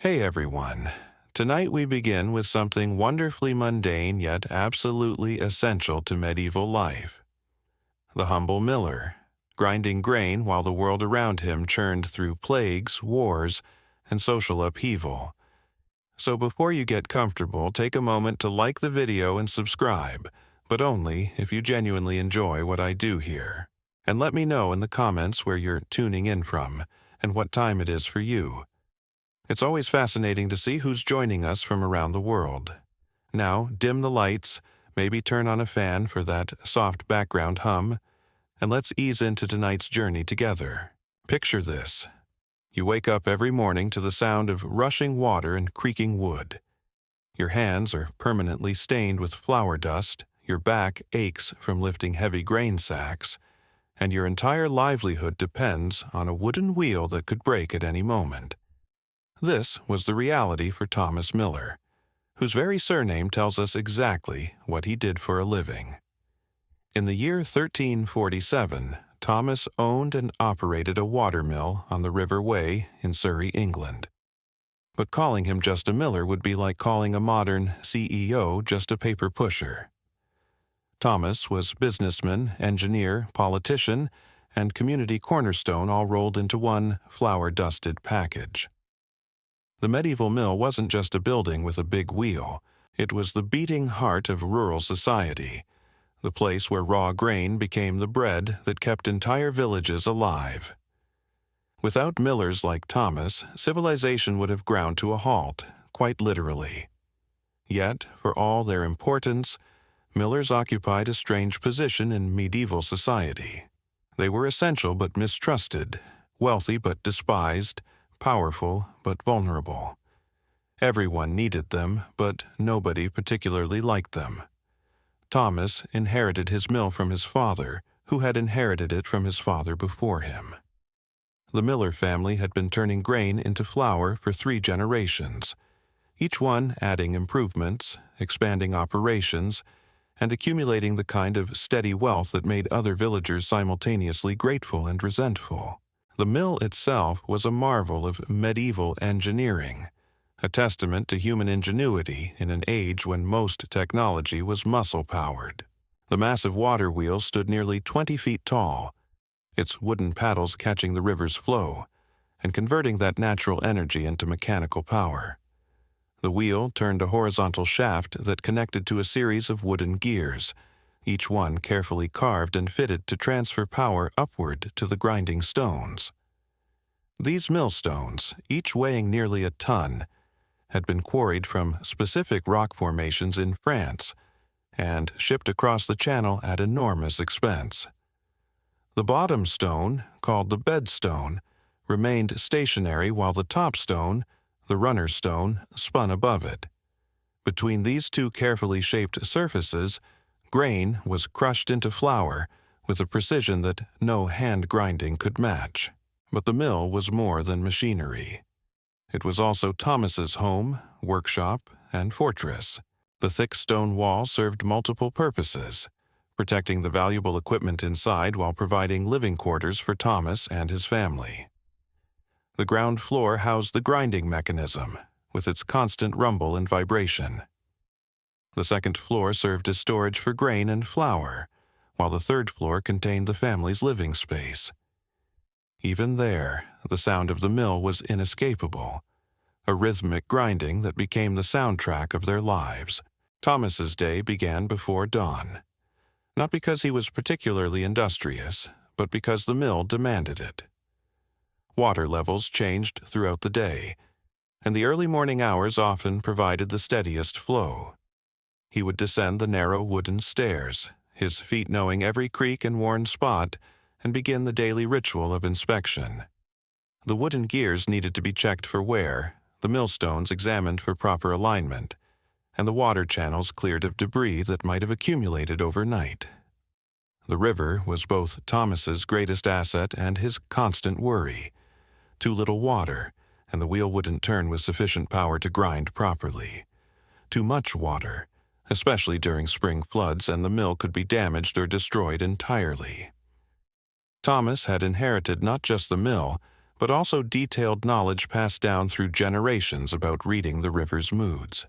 Hey everyone. Tonight we begin with something wonderfully mundane yet absolutely essential to medieval life. The humble miller, grinding grain while the world around him churned through plagues, wars, and social upheaval. So before you get comfortable, take a moment to like the video and subscribe, but only if you genuinely enjoy what I do here. And let me know in the comments where you're tuning in from and what time it is for you. It's always fascinating to see who's joining us from around the world. Now, dim the lights, maybe turn on a fan for that soft background hum, and let's ease into tonight's journey together. Picture this. You wake up every morning to the sound of rushing water and creaking wood. Your hands are permanently stained with flour dust, your back aches from lifting heavy grain sacks, and your entire livelihood depends on a wooden wheel that could break at any moment. This was the reality for Thomas Miller, whose very surname tells us exactly what he did for a living. In the year 1347, Thomas owned and operated a watermill on the River Wey in Surrey, England. But calling him just a miller would be like calling a modern CEO just a paper pusher. Thomas was businessman, engineer, politician, and community cornerstone all rolled into one flour-dusted package. The medieval mill wasn't just a building with a big wheel. It was the beating heart of rural society, the place where raw grain became the bread that kept entire villages alive. Without millers like Thomas, civilization would have ground to a halt, quite literally. Yet, for all their importance, millers occupied a strange position in medieval society. They were essential but mistrusted, wealthy but despised, powerful but vulnerable. Everyone needed them, but nobody particularly liked them. Thomas inherited his mill from his father, who had inherited it from his father before him. The Miller family had been turning grain into flour for 3 generations, each one adding improvements, expanding operations, and accumulating the kind of steady wealth that made other villagers simultaneously grateful and resentful. The mill itself was a marvel of medieval engineering, a testament to human ingenuity in an age when most technology was muscle-powered. The massive water wheel stood nearly 20 feet tall, its wooden paddles catching the river's flow and converting that natural energy into mechanical power. The wheel turned a horizontal shaft that connected to a series of wooden gears, each one carefully carved and fitted to transfer power upward to the grinding stones. These millstones, each weighing nearly a ton, had been quarried from specific rock formations in France and shipped across the channel at enormous expense. The bottom stone, called the bed stone, remained stationary while the top stone, the runner stone, spun above it. Between these two carefully shaped surfaces, grain was crushed into flour with a precision that no hand grinding could match. But the mill was more than machinery. It was also Thomas's home, workshop, and fortress. The thick stone wall served multiple purposes, protecting the valuable equipment inside while providing living quarters for Thomas and his family. The ground floor housed the grinding mechanism, with its constant rumble and vibration. The second floor served as storage for grain and flour, while the third floor contained the family's living space. Even there, the sound of the mill was inescapable, a rhythmic grinding that became the soundtrack of their lives. Thomas's day began before dawn, not because he was particularly industrious, but because the mill demanded it. Water levels changed throughout the day, and the early morning hours often provided the steadiest flow. He would descend the narrow wooden stairs, his feet knowing every creak and worn spot, and begin the daily ritual of inspection. The wooden gears needed to be checked for wear, the millstones examined for proper alignment, and the water channels cleared of debris that might have accumulated overnight. The river was both Thomas's greatest asset and his constant worry. Too little water, and the wheel wouldn't turn with sufficient power to grind properly. Too much water, especially during spring floods, and the mill could be damaged or destroyed entirely. Thomas had inherited not just the mill, but also detailed knowledge passed down through generations about reading the river's moods.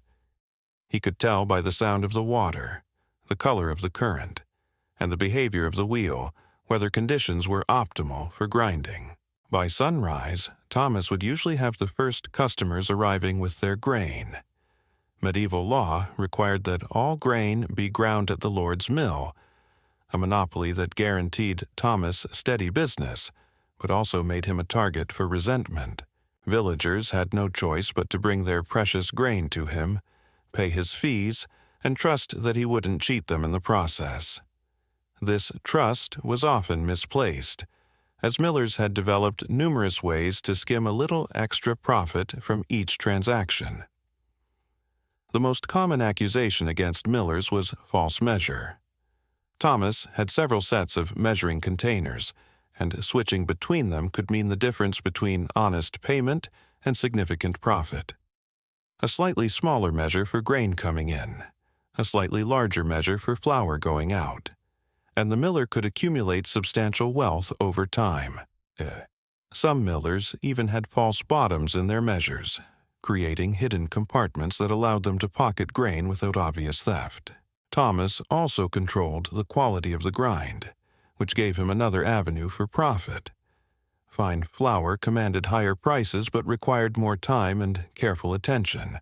He could tell by the sound of the water, the color of the current, and the behavior of the wheel whether conditions were optimal for grinding. By sunrise, Thomas would usually have the first customers arriving with their grain. Medieval law required that all grain be ground at the Lord's mill, a monopoly that guaranteed Thomas steady business, but also made him a target for resentment. Villagers had no choice but to bring their precious grain to him, pay his fees, and trust that he wouldn't cheat them in the process. This trust was often misplaced, as millers had developed numerous ways to skim a little extra profit from each transaction. The most common accusation against millers was false measure. Thomas had several sets of measuring containers, and switching between them could mean the difference between honest payment and significant profit. A slightly smaller measure for grain coming in, a slightly larger measure for flour going out, and the miller could accumulate substantial wealth over time. Some millers even had false bottoms in their measures, creating hidden compartments that allowed them to pocket grain without obvious theft. Thomas also controlled the quality of the grind, which gave him another avenue for profit. Fine flour commanded higher prices but required more time and careful attention.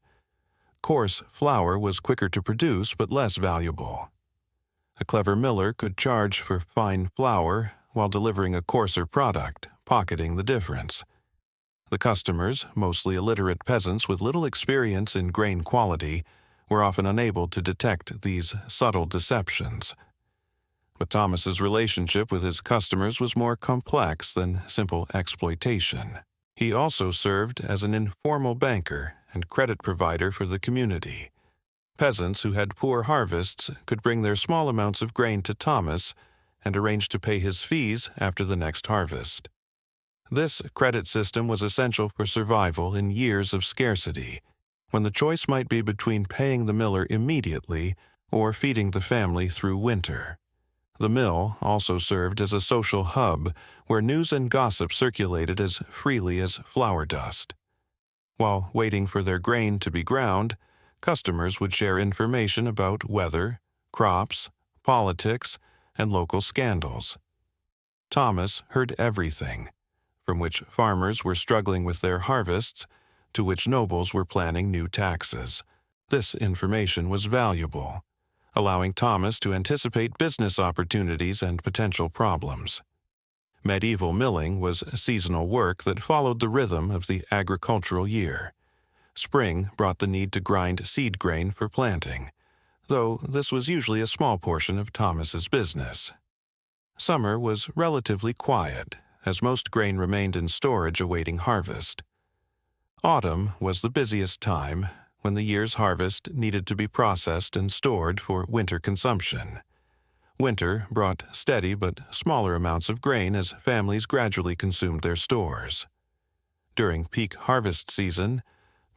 Coarse flour was quicker to produce but less valuable. A clever miller could charge for fine flour while delivering a coarser product, pocketing the difference. The customers, mostly illiterate peasants with little experience in grain quality, were often unable to detect these subtle deceptions. But Thomas's relationship with his customers was more complex than simple exploitation. He also served as an informal banker and credit provider for the community. Peasants who had poor harvests could bring their small amounts of grain to Thomas and arrange to pay his fees after the next harvest. This credit system was essential for survival in years of scarcity, when the choice might be between paying the miller immediately or feeding the family through winter. The mill also served as a social hub where news and gossip circulated as freely as flour dust. While waiting for their grain to be ground, customers would share information about weather, crops, politics, and local scandals. Thomas heard everything, from which farmers were struggling with their harvests to which nobles were planning new taxes. This information was valuable, allowing Thomas to anticipate business opportunities and potential problems. Medieval milling was seasonal work that followed the rhythm of the agricultural year. Spring brought the need to grind seed grain for planting, though this was usually a small portion of Thomas's business. Summer was relatively quiet, as most grain remained in storage awaiting harvest. Autumn was the busiest time, when the year's harvest needed to be processed and stored for winter consumption. Winter brought steady but smaller amounts of grain as families gradually consumed their stores. During peak harvest season,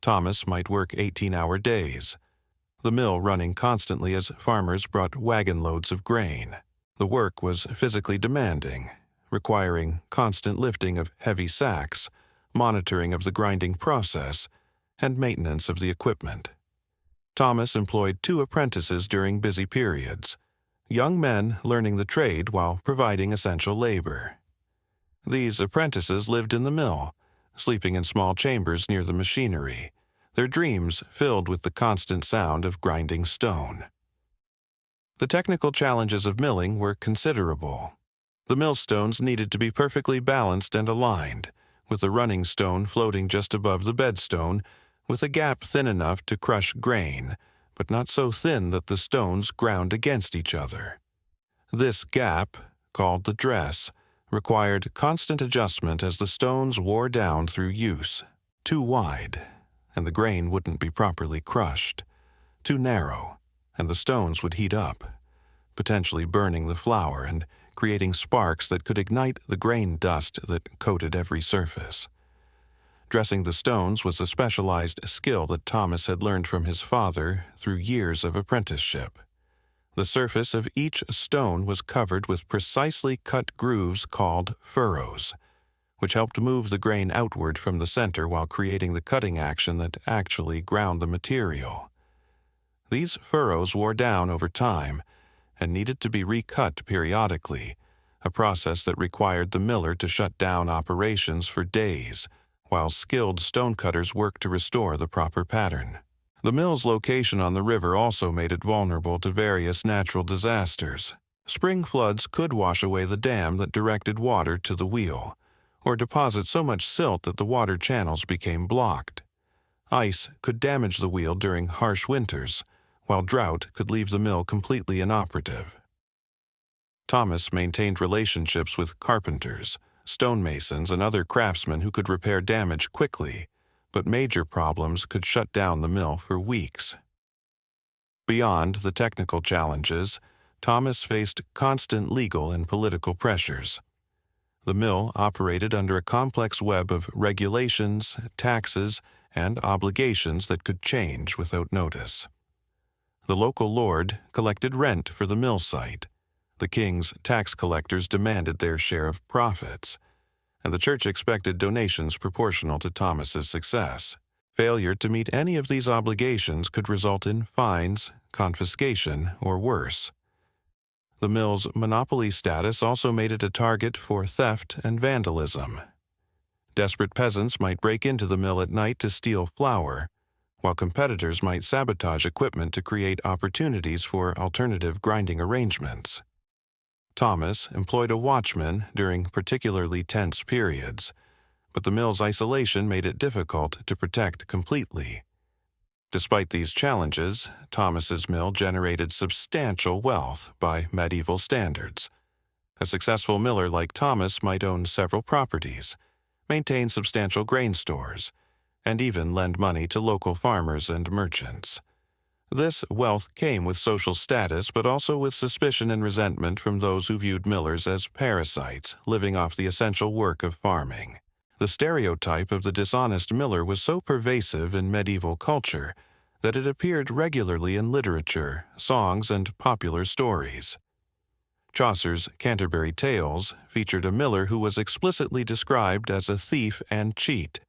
Thomas might work 18-hour days, the mill running constantly as farmers brought wagon loads of grain. The work was physically demanding, requiring constant lifting of heavy sacks, monitoring of the grinding process, and maintenance of the equipment. Thomas employed 2 apprentices during busy periods, young men learning the trade while providing essential labor. These apprentices lived in the mill, sleeping in small chambers near the machinery, their dreams filled with the constant sound of grinding stone. The technical challenges of milling were considerable. The millstones needed to be perfectly balanced and aligned, with the running stone floating just above the bedstone, with a gap thin enough to crush grain, but not so thin that the stones ground against each other. This gap, called the dress, required constant adjustment as the stones wore down through use. Too wide, and the grain wouldn't be properly crushed. Too narrow, and the stones would heat up, potentially burning the flour and creating sparks that could ignite the grain dust that coated every surface. Dressing the stones was a specialized skill that Thomas had learned from his father through years of apprenticeship. The surface of each stone was covered with precisely cut grooves called furrows, which helped move the grain outward from the center while creating the cutting action that actually ground the material. These furrows wore down over time and needed to be recut periodically, a process that required the miller to shut down operations for days, while skilled stonecutters worked to restore the proper pattern. The mill's location on the river also made it vulnerable to various natural disasters. Spring floods could wash away the dam that directed water to the wheel, or deposit so much silt that the water channels became blocked. Ice could damage the wheel during harsh winters, while drought could leave the mill completely inoperative. Thomas maintained relationships with carpenters, stonemasons, and other craftsmen who could repair damage quickly, but major problems could shut down the mill for weeks. Beyond the technical challenges, Thomas faced constant legal and political pressures. The mill operated under a complex web of regulations, taxes, and obligations that could change without notice. The local lord collected rent for the mill site. The king's tax collectors demanded their share of profits, and the church expected donations proportional to Thomas's success. Failure to meet any of these obligations could result in fines, confiscation, or worse. The mill's monopoly status also made it a target for theft and vandalism. Desperate peasants might break into the mill at night to steal flour, while competitors might sabotage equipment to create opportunities for alternative grinding arrangements. Thomas employed a watchman during particularly tense periods, but the mill's isolation made it difficult to protect completely. Despite these challenges, Thomas's mill generated substantial wealth by medieval standards. A successful miller like Thomas might own several properties, maintain substantial grain stores, and even lend money to local farmers and merchants. This wealth came with social status, but also with suspicion and resentment from those who viewed millers as parasites living off the essential work of farming. The stereotype of the dishonest miller was so pervasive in medieval culture that it appeared regularly in literature, songs, and popular stories. Chaucer's Canterbury Tales featured a miller who was explicitly described as a thief and cheat,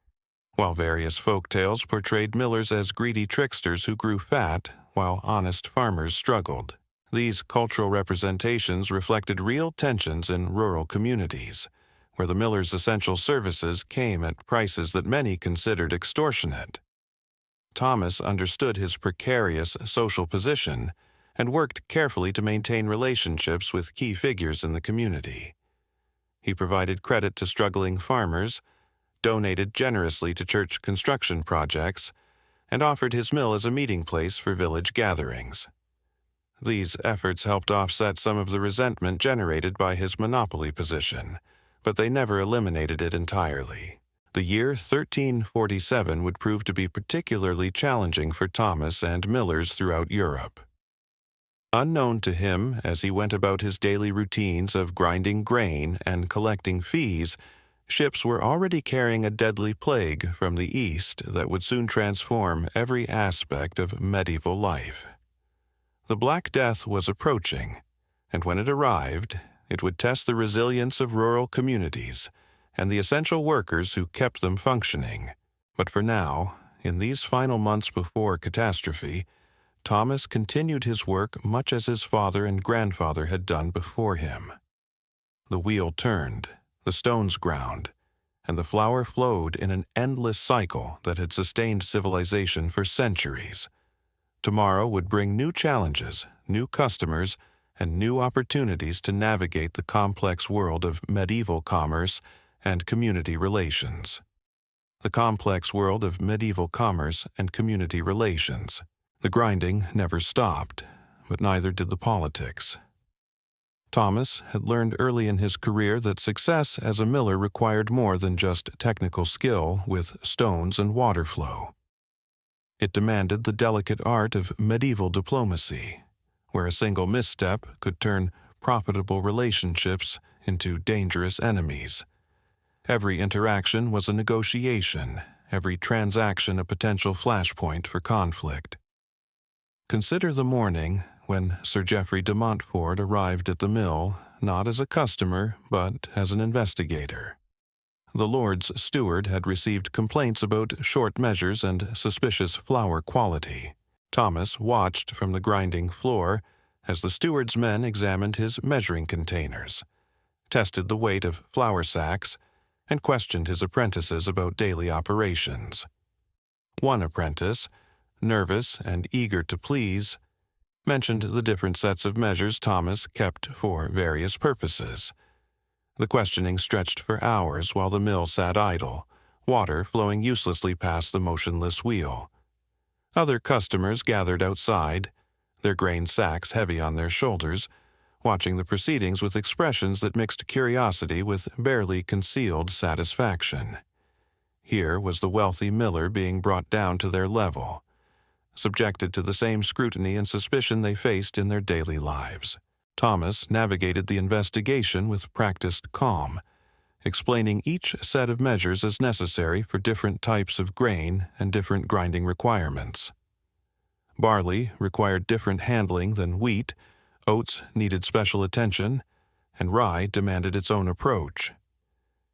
while various folk tales portrayed millers as greedy tricksters who grew fat while honest farmers struggled. These cultural representations reflected real tensions in rural communities, where the miller's essential services came at prices that many considered extortionate. Thomas understood his precarious social position and worked carefully to maintain relationships with key figures in the community. He provided credit to struggling farmers, donated generously to church construction projects, and offered his mill as a meeting place for village gatherings. These efforts helped offset some of the resentment generated by his monopoly position, but they never eliminated it entirely. The year 1347 would prove to be particularly challenging for Thomas and millers throughout Europe. Unknown to him as he went about his daily routines of grinding grain and collecting fees, ships were already carrying a deadly plague from the east that would soon transform every aspect of medieval life. The Black Death was approaching, and when it arrived, it would test the resilience of rural communities and the essential workers who kept them functioning. But for now, in these final months before catastrophe, Thomas continued his work much as his father and grandfather had done before him. The wheel turned, the stones ground, and the flour flowed in an endless cycle that had sustained civilization for centuries. Tomorrow would bring new challenges, new customers, and new opportunities to navigate the complex world of medieval commerce and community relations. The complex world of medieval commerce and community relations. The grinding never stopped, but neither did the politics. Thomas had learned early in his career that success as a miller required more than just technical skill with stones and water flow. It demanded the delicate art of medieval diplomacy, where a single misstep could turn profitable relationships into dangerous enemies. Every interaction was a negotiation, every transaction a potential flashpoint for conflict. Consider the morning when Sir Geoffrey de Montfort arrived at the mill, not as a customer, but as an investigator. The Lord's steward had received complaints about short measures and suspicious flour quality. Thomas watched from the grinding floor as the steward's men examined his measuring containers, tested the weight of flour sacks, and questioned his apprentices about daily operations. One apprentice, nervous and eager to please, mentioned the different sets of measures Thomas kept for various purposes. The questioning stretched for hours while the mill sat idle, water flowing uselessly past the motionless wheel. Other customers gathered outside, their grain sacks heavy on their shoulders, watching the proceedings with expressions that mixed curiosity with barely concealed satisfaction. Here was the wealthy miller being brought down to their level, subjected to the same scrutiny and suspicion they faced in their daily lives. Thomas navigated the investigation with practiced calm, explaining each set of measures as necessary for different types of grain and different grinding requirements. Barley required different handling than wheat, oats needed special attention, and rye demanded its own approach.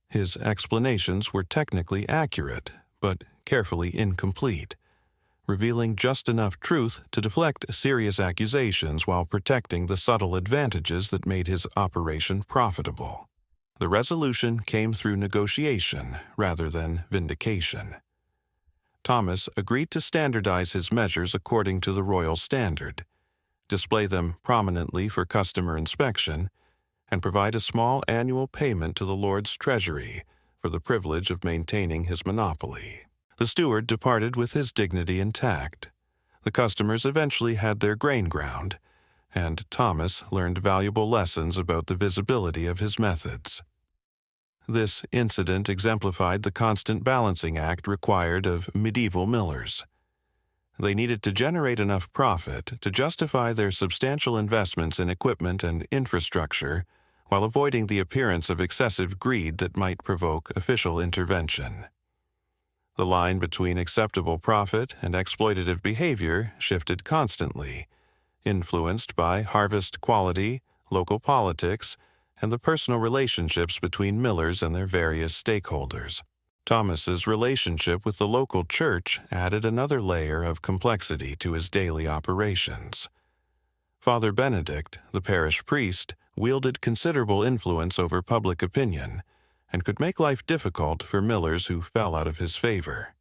His explanations were technically accurate, but carefully incomplete, revealing just enough truth to deflect serious accusations while protecting the subtle advantages that made his operation profitable. The resolution came through negotiation rather than vindication. Thomas agreed to standardize his measures according to the royal standard, display them prominently for customer inspection, and provide a small annual payment to the Lord's treasury for the privilege of maintaining his monopoly. The steward departed with his dignity intact. The customers eventually had their grain ground, and Thomas learned valuable lessons about the visibility of his methods. This incident exemplified the constant balancing act required of medieval millers. They needed to generate enough profit to justify their substantial investments in equipment and infrastructure while avoiding the appearance of excessive greed that might provoke official intervention. The line between acceptable profit and exploitative behavior shifted constantly, influenced by harvest quality, local politics, and the personal relationships between millers and their various stakeholders. Thomas's relationship with the local church added another layer of complexity to his daily operations. Father Benedict, the parish priest, wielded considerable influence over public opinion and could make life difficult for millers who fell out of his favor.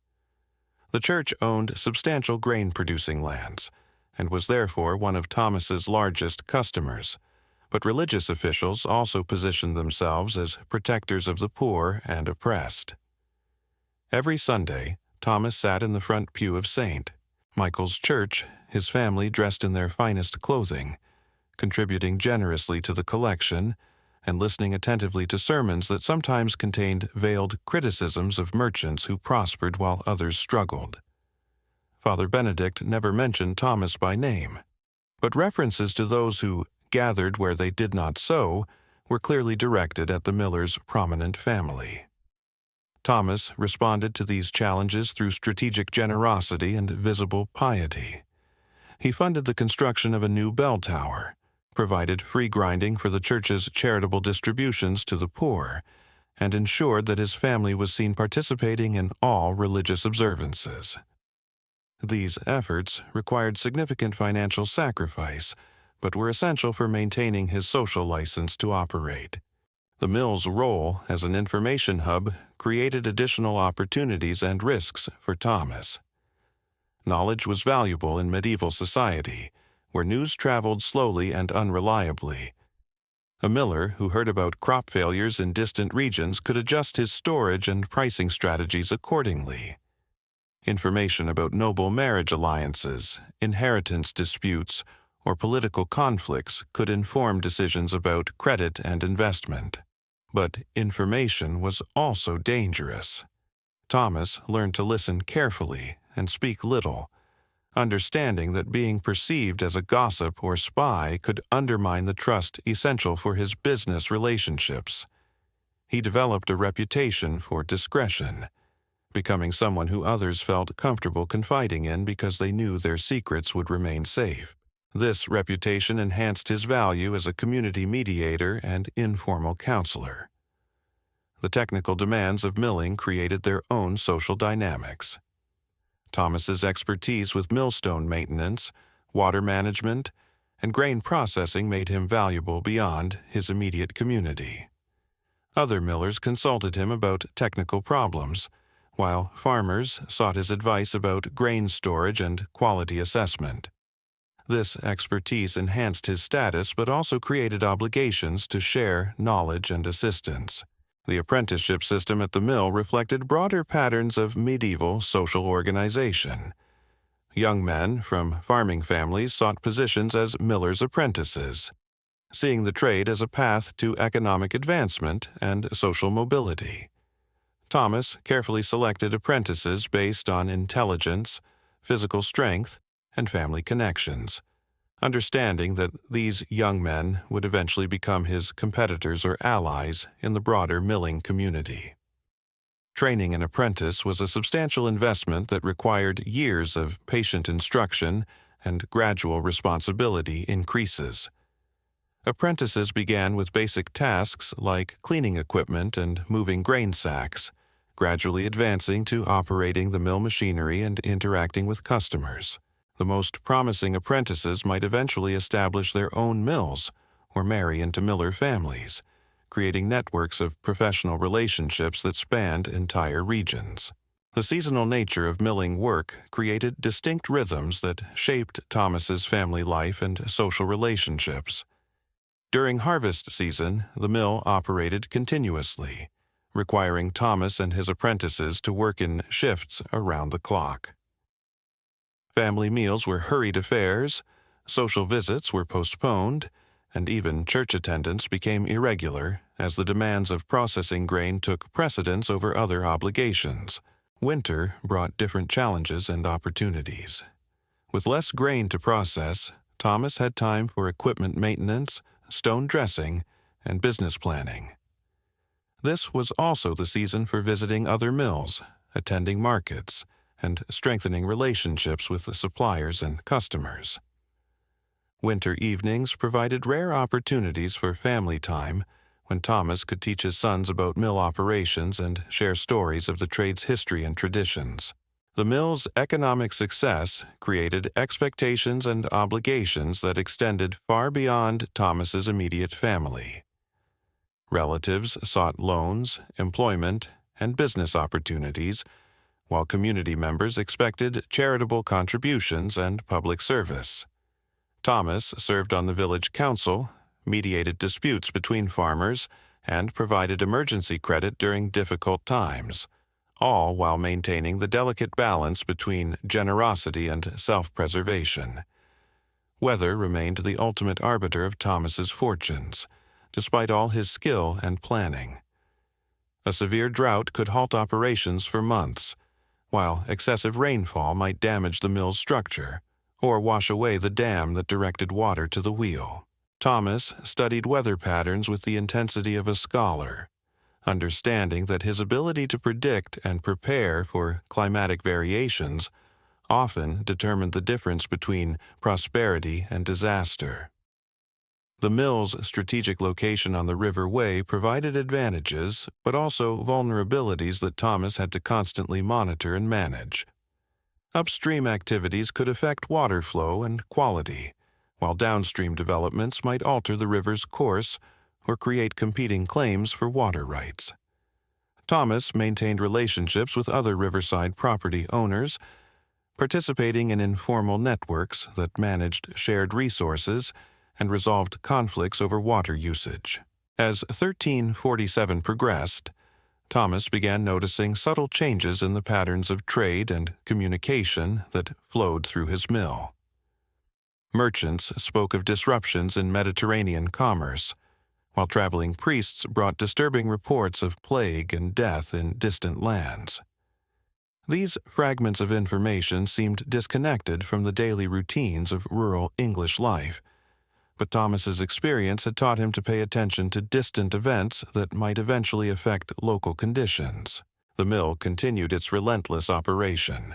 The church owned substantial grain-producing lands and was therefore one of Thomas's largest customers, but religious officials also positioned themselves as protectors of the poor and oppressed. Every Sunday, Thomas sat in the front pew of St. Michael's Church, his family dressed in their finest clothing, contributing generously to the collection and listening attentively to sermons that sometimes contained veiled criticisms of merchants who prospered while others struggled. Father Benedict never mentioned Thomas by name, but references to those who gathered where they did not sow were clearly directed at the miller's prominent family. Thomas responded to these challenges through strategic generosity and visible piety. He funded the construction of a new bell tower, provided free grinding for the church's charitable distributions to the poor, and ensured that his family was seen participating in all religious observances. These efforts required significant financial sacrifice, but were essential for maintaining his social license to operate. The mill's role as an information hub created additional opportunities and risks for Thomas. Knowledge was valuable in medieval society, where news traveled slowly and unreliably. A miller who heard about crop failures in distant regions could adjust his storage and pricing strategies accordingly. Information about noble marriage alliances, inheritance disputes, or political conflicts could inform decisions about credit and investment. But information was also dangerous. Thomas learned to listen carefully and speak little, understanding that being perceived as a gossip or spy could undermine the trust essential for his business relationships. He developed a reputation for discretion, becoming someone who others felt comfortable confiding in because they knew their secrets would remain safe. This reputation enhanced his value as a community mediator and informal counselor. The technical demands of milling created their own social dynamics. Thomas's expertise with millstone maintenance, water management, and grain processing made him valuable beyond his immediate community. Other millers consulted him about technical problems, while farmers sought his advice about grain storage and quality assessment. This expertise enhanced his status but also created obligations to share knowledge and assistance. The apprenticeship system at the mill reflected broader patterns of medieval social organization. Young men from farming families sought positions as millers' apprentices, seeing the trade as a path to economic advancement and social mobility. Thomas carefully selected apprentices based on intelligence, physical strength, and family connections, understanding that these young men would eventually become his competitors or allies in the broader milling community. Training an apprentice was a substantial investment that required years of patient instruction and gradual responsibility increases. Apprentices began with basic tasks like cleaning equipment and moving grain sacks, gradually advancing to operating the mill machinery and interacting with customers. The most promising apprentices might eventually establish their own mills or marry into miller families, creating networks of professional relationships that spanned entire regions. The seasonal nature of milling work created distinct rhythms that shaped Thomas's family life and social relationships. During harvest season, the mill operated continuously, requiring Thomas and his apprentices to work in shifts around the clock. Family meals were hurried affairs, social visits were postponed, and even church attendance became irregular as the demands of processing grain took precedence over other obligations. Winter brought different challenges and opportunities. With less grain to process, Thomas had time for equipment maintenance, stone dressing, and business planning. This was also the season for visiting other mills, attending markets, and strengthening relationships with the suppliers and customers. Winter evenings provided rare opportunities for family time when Thomas could teach his sons about mill operations and share stories of the trade's history and traditions. The mill's economic success created expectations and obligations that extended far beyond Thomas's immediate family. Relatives sought loans, employment, and business opportunities, while community members expected charitable contributions and public service. Thomas served on the village council, mediated disputes between farmers, and provided emergency credit during difficult times, all while maintaining the delicate balance between generosity and self-preservation. Weather remained the ultimate arbiter of Thomas's fortunes, despite all his skill and planning. A severe drought could halt operations for months, while excessive rainfall might damage the mill's structure or wash away the dam that directed water to the wheel. Thomas studied weather patterns with the intensity of a scholar, understanding that his ability to predict and prepare for climatic variations often determined the difference between prosperity and disaster. The mill's strategic location on the River Way provided advantages, but also vulnerabilities that Thomas had to constantly monitor and manage. Upstream activities could affect water flow and quality, while downstream developments might alter the river's course or create competing claims for water rights. Thomas maintained relationships with other riverside property owners, participating in informal networks that managed shared resources and resolved conflicts over water usage. As 1347 progressed, Thomas began noticing subtle changes in the patterns of trade and communication that flowed through his mill. Merchants spoke of disruptions in Mediterranean commerce, while traveling priests brought disturbing reports of plague and death in distant lands. These fragments of information seemed disconnected from the daily routines of rural English life, but Thomas's experience had taught him to pay attention to distant events that might eventually affect local conditions. The mill continued its relentless operation,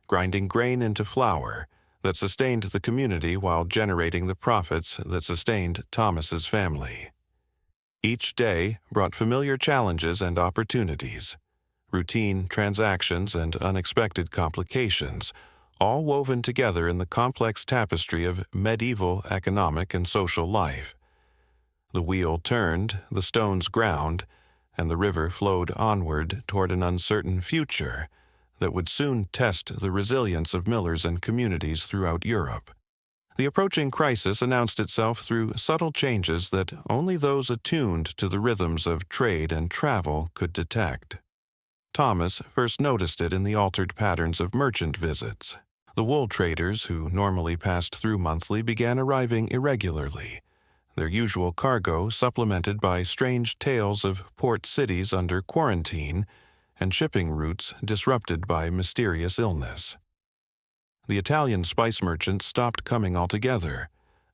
grinding grain into flour that sustained the community while generating the profits that sustained Thomas's family. Each day brought familiar challenges and opportunities, routine transactions and unexpected complications, all woven together in the complex tapestry of medieval economic and social life. The wheel turned, the stones ground, and the river flowed onward toward an uncertain future that would soon test the resilience of millers and communities throughout Europe. The approaching crisis announced itself through subtle changes that only those attuned to the rhythms of trade and travel could detect. Thomas first noticed it in the altered patterns of merchant visits. The wool traders, who normally passed through monthly, began arriving irregularly, their usual cargo supplemented by strange tales of port cities under quarantine and shipping routes disrupted by mysterious illness. The Italian spice merchants stopped coming altogether,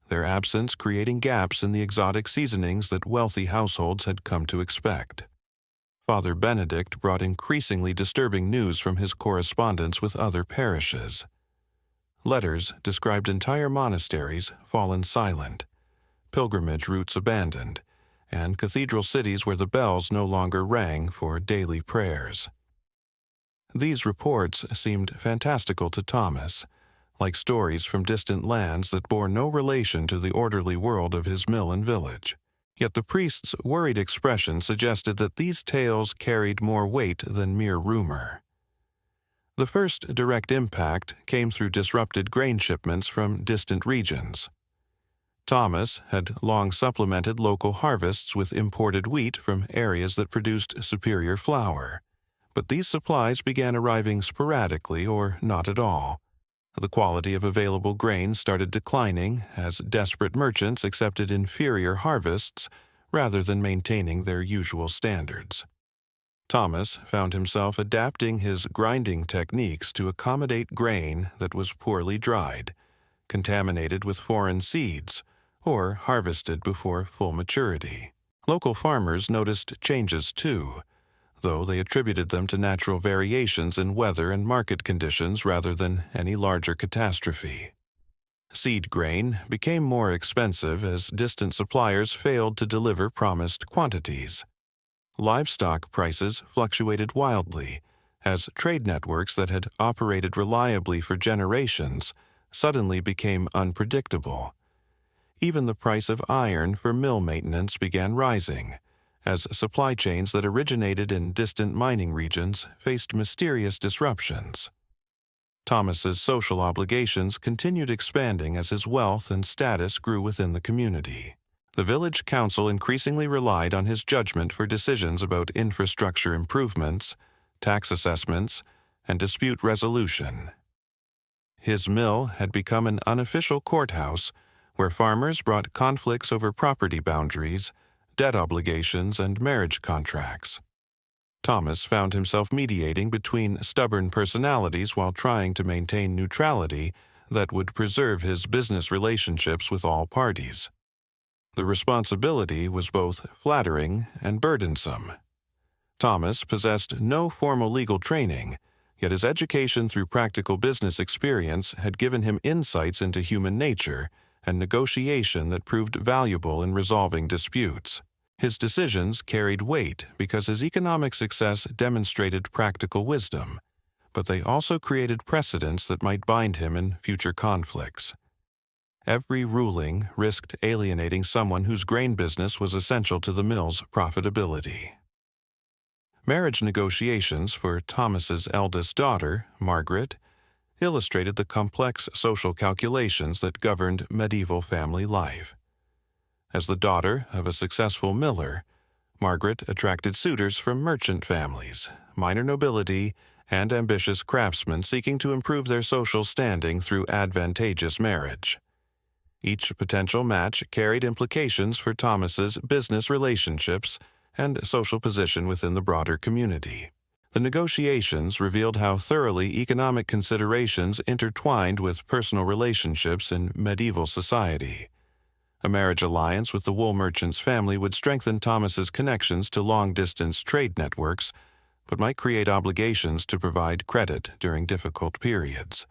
their absence creating gaps in the exotic seasonings that wealthy households had come to expect. Father Benedict brought increasingly disturbing news from his correspondence with other parishes. Letters described entire monasteries fallen silent, pilgrimage routes abandoned, and cathedral cities where the bells no longer rang for daily prayers. These reports seemed fantastical to Thomas, like stories from distant lands that bore no relation to the orderly world of his mill and village. Yet the priest's worried expression suggested that these tales carried more weight than mere rumor. The first direct impact came through disrupted grain shipments from distant regions. Thomas had long supplemented local harvests with imported wheat from areas that produced superior flour, but these supplies began arriving sporadically or not at all. The quality of available grain started declining as desperate merchants accepted inferior harvests rather than maintaining their usual standards. Thomas found himself adapting his grinding techniques to accommodate grain that was poorly dried, contaminated with foreign seeds, or harvested before full maturity. Local farmers noticed changes too, though they attributed them to natural variations in weather and market conditions rather than any larger catastrophe. Seed grain became more expensive as distant suppliers failed to deliver promised quantities. Livestock prices fluctuated wildly as trade networks that had operated reliably for generations suddenly became unpredictable. Even the price of iron for mill maintenance began rising, as supply chains that originated in distant mining regions faced mysterious disruptions. Thomas's social obligations continued expanding as his wealth and status grew within the community. The village council increasingly relied on his judgment for decisions about infrastructure improvements, tax assessments, and dispute resolution. His mill had become an unofficial courthouse where farmers brought conflicts over property boundaries, debt obligations, and marriage contracts. Thomas found himself mediating between stubborn personalities while trying to maintain neutrality that would preserve his business relationships with all parties. The responsibility was both flattering and burdensome. Thomas possessed no formal legal training, yet his education through practical business experience had given him insights into human nature and negotiation that proved valuable in resolving disputes. His decisions carried weight because his economic success demonstrated practical wisdom, but they also created precedents that might bind him in future conflicts. Every ruling risked alienating someone whose grain business was essential to the mill's profitability. Marriage negotiations for Thomas's eldest daughter, Margaret, illustrated the complex social calculations that governed medieval family life. As the daughter of a successful miller, Margaret attracted suitors from merchant families, minor nobility, and ambitious craftsmen seeking to improve their social standing through advantageous marriage. Each potential match carried implications for Thomas's business relationships and social position within the broader community. The negotiations revealed how thoroughly economic considerations intertwined with personal relationships in medieval society. A marriage alliance with the wool merchant's family would strengthen Thomas's connections to long-distance trade networks, but might create obligations to provide credit during difficult periods.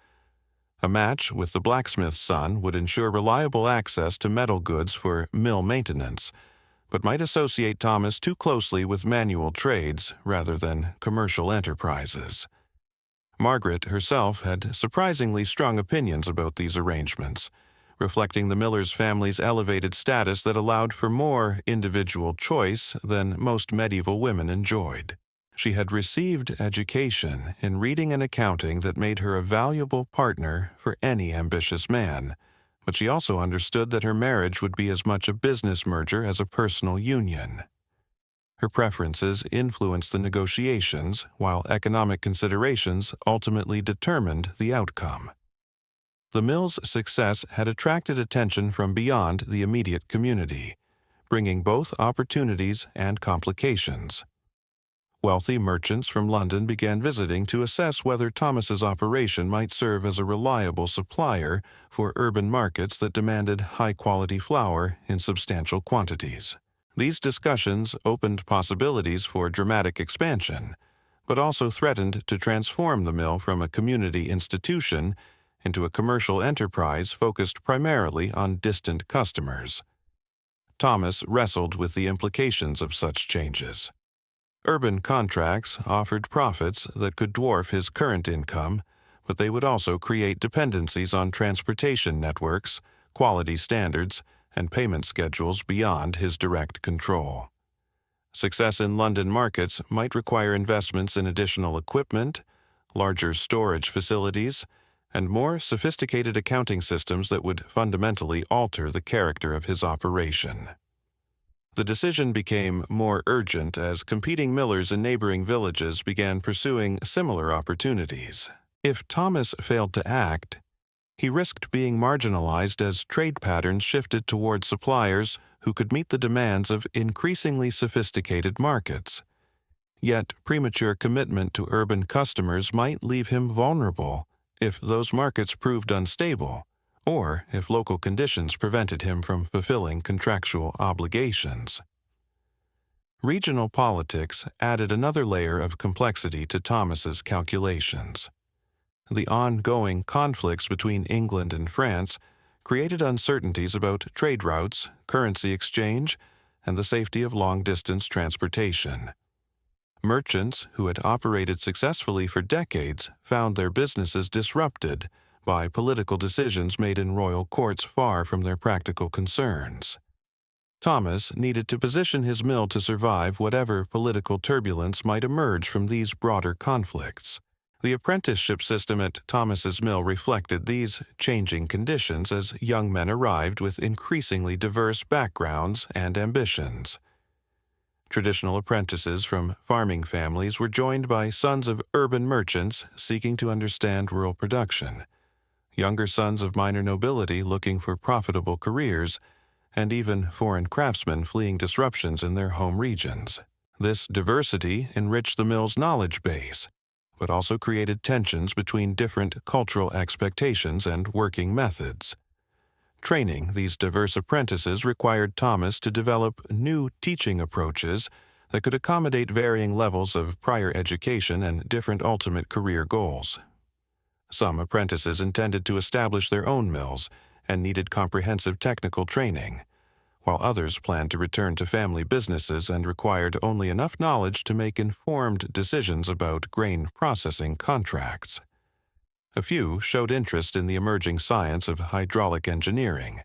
A match with the blacksmith's son would ensure reliable access to metal goods for mill maintenance, but might associate Thomas too closely with manual trades rather than commercial enterprises. Margaret herself had surprisingly strong opinions about these arrangements, reflecting the Millers family's elevated status that allowed for more individual choice than most medieval women enjoyed. She had received education in reading and accounting that made her a valuable partner for any ambitious man, but she also understood that her marriage would be as much a business merger as a personal union. Her preferences influenced the negotiations, while economic considerations ultimately determined the outcome. The mill's success had attracted attention from beyond the immediate community, bringing both opportunities and complications. Wealthy merchants from London began visiting to assess whether Thomas's operation might serve as a reliable supplier for urban markets that demanded high-quality flour in substantial quantities. These discussions opened possibilities for dramatic expansion, but also threatened to transform the mill from a community institution into a commercial enterprise focused primarily on distant customers. Thomas wrestled with the implications of such changes. Urban contracts offered profits that could dwarf his current income, but they would also create dependencies on transportation networks, quality standards, and payment schedules beyond his direct control. Success in London markets might require investments in additional equipment, larger storage facilities, and more sophisticated accounting systems that would fundamentally alter the character of his operation. The decision became more urgent as competing millers in neighboring villages began pursuing similar opportunities. If Thomas failed to act, he risked being marginalized as trade patterns shifted toward suppliers who could meet the demands of increasingly sophisticated markets. Yet, premature commitment to urban customers might leave him vulnerable if those markets proved unstable, or if local conditions prevented him from fulfilling contractual obligations. Regional politics added another layer of complexity to Thomas's calculations. The ongoing conflicts between England and France created uncertainties about trade routes, currency exchange, and the safety of long-distance transportation. Merchants who had operated successfully for decades found their businesses disrupted by political decisions made in royal courts far from their practical concerns. Thomas needed to position his mill to survive whatever political turbulence might emerge from these broader conflicts. The apprenticeship system at Thomas's mill reflected these changing conditions as young men arrived with increasingly diverse backgrounds and ambitions. Traditional apprentices from farming families were joined by sons of urban merchants seeking to understand rural production, younger sons of minor nobility looking for profitable careers, and even foreign craftsmen fleeing disruptions in their home regions. This diversity enriched the mill's knowledge base, but also created tensions between different cultural expectations and working methods. Training these diverse apprentices required Thomas to develop new teaching approaches that could accommodate varying levels of prior education and different ultimate career goals. Some apprentices intended to establish their own mills and needed comprehensive technical training, while others planned to return to family businesses and required only enough knowledge to make informed decisions about grain processing contracts. A few showed interest in the emerging science of hydraulic engineering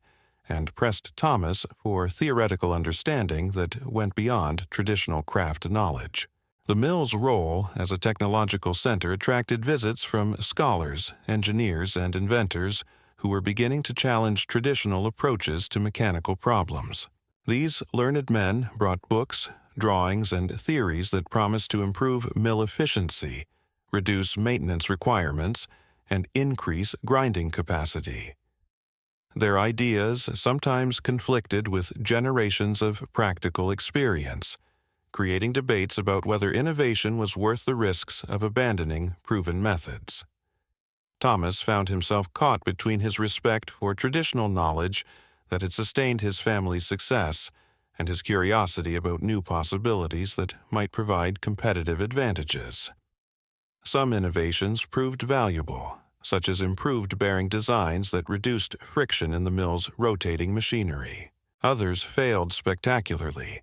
and pressed Thomas for theoretical understanding that went beyond traditional craft knowledge. The mill's role as a technological center attracted visits from scholars, engineers, and inventors who were beginning to challenge traditional approaches to mechanical problems. These learned men brought books, drawings, and theories that promised to improve mill efficiency, reduce maintenance requirements, and increase grinding capacity. Their ideas sometimes conflicted with generations of practical experience, creating debates about whether innovation was worth the risks of abandoning proven methods. Thomas found himself caught between his respect for traditional knowledge that had sustained his family's success and his curiosity about new possibilities that might provide competitive advantages. Some innovations proved valuable, such as improved bearing designs that reduced friction in the mill's rotating machinery. Others failed spectacularly,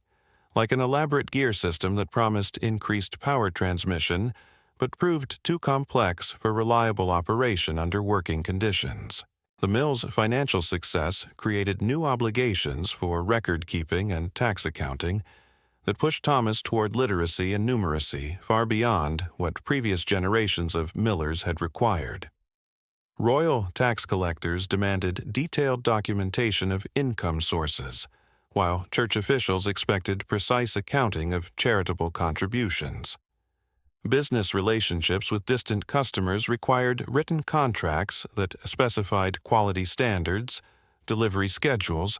like an elaborate gear system that promised increased power transmission but proved too complex for reliable operation under working conditions. The mill's financial success created new obligations for record-keeping and tax accounting that pushed Thomas toward literacy and numeracy far beyond what previous generations of millers had required. Royal tax collectors demanded detailed documentation of income sources, while church officials expected precise accounting of charitable contributions. Business relationships with distant customers required written contracts that specified quality standards, delivery schedules,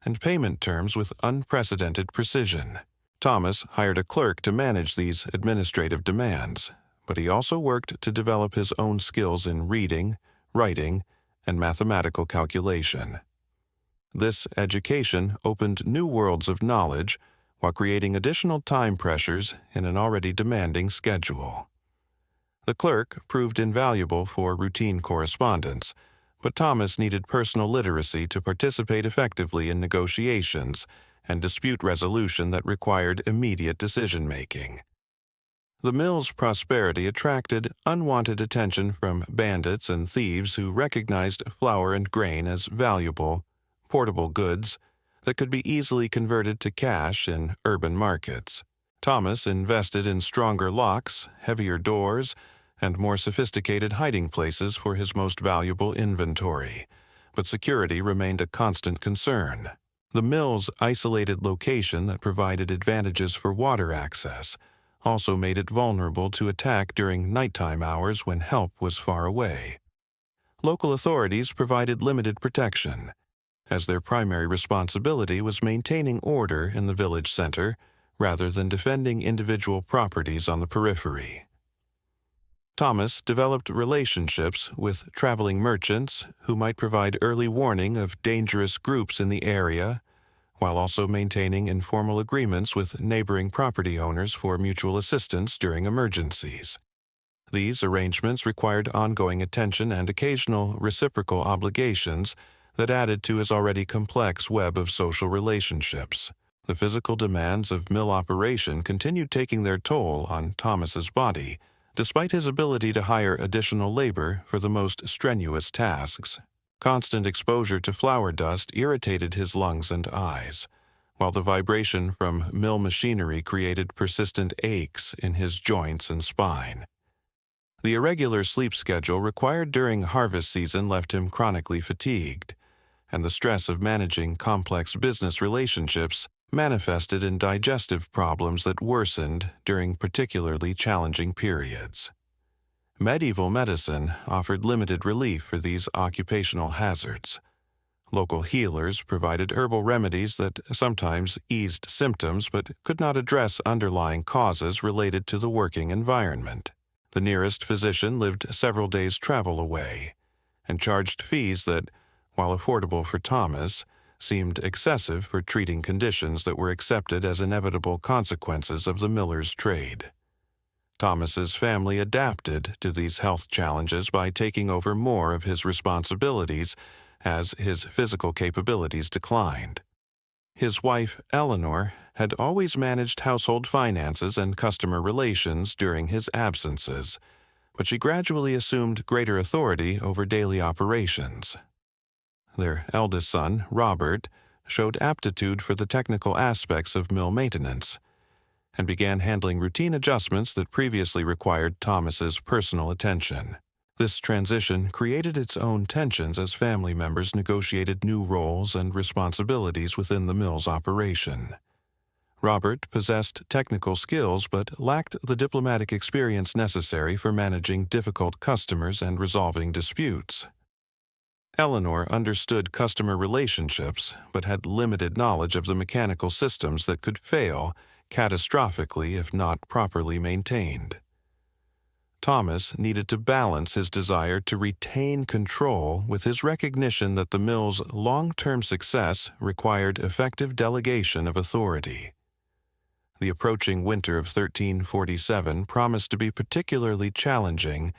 and payment terms with unprecedented precision. Thomas hired a clerk to manage these administrative demands, but he also worked to develop his own skills in reading, writing, and mathematical calculation. This education opened new worlds of knowledge while creating additional time pressures in an already demanding schedule. The clerk proved invaluable for routine correspondence, but Thomas needed personal literacy to participate effectively in negotiations and dispute resolution that required immediate decision-making. The mill's prosperity attracted unwanted attention from bandits and thieves who recognized flour and grain as valuable, portable goods that could be easily converted to cash in urban markets. Thomas invested in stronger locks, heavier doors, and more sophisticated hiding places for his most valuable inventory, but security remained a constant concern. The mill's isolated location that provided advantages for water access also made it vulnerable to attack during nighttime hours when help was far away. Local authorities provided limited protection, as their primary responsibility was maintaining order in the village center rather than defending individual properties on the periphery. Thomas developed relationships with traveling merchants who might provide early warning of dangerous groups in the area, while also maintaining informal agreements with neighboring property owners for mutual assistance during emergencies. These arrangements required ongoing attention and occasional reciprocal obligations that added to his already complex web of social relationships. The physical demands of mill operation continued taking their toll on Thomas's body, despite his ability to hire additional labor for the most strenuous tasks. Constant exposure to flour dust irritated his lungs and eyes, while the vibration from mill machinery created persistent aches in his joints and spine. The irregular sleep schedule required during harvest season left him chronically fatigued, and the stress of managing complex business relationships manifested in digestive problems that worsened during particularly challenging periods. Medieval medicine offered limited relief for these occupational hazards. Local healers provided herbal remedies that sometimes eased symptoms but could not address underlying causes related to the working environment. The nearest physician lived several days' travel away and charged fees that, while affordable for Thomas, seemed excessive for treating conditions that were accepted as inevitable consequences of the miller's trade. Thomas's family adapted to these health challenges by taking over more of his responsibilities as his physical capabilities declined. His wife, Eleanor, had always managed household finances and customer relations during his absences, but she gradually assumed greater authority over daily operations. Their eldest son, Robert, showed aptitude for the technical aspects of mill maintenance and began handling routine adjustments that previously required Thomas's personal attention. This transition created its own tensions as family members negotiated new roles and responsibilities within the mill's operation. Robert possessed technical skills but lacked the diplomatic experience necessary for managing difficult customers and resolving disputes. Eleanor understood customer relationships but had limited knowledge of the mechanical systems that could fail catastrophically if not properly maintained. Thomas needed to balance his desire to retain control with his recognition that the mill's long-term success required effective delegation of authority. The approaching winter of 1347 promised to be particularly challenging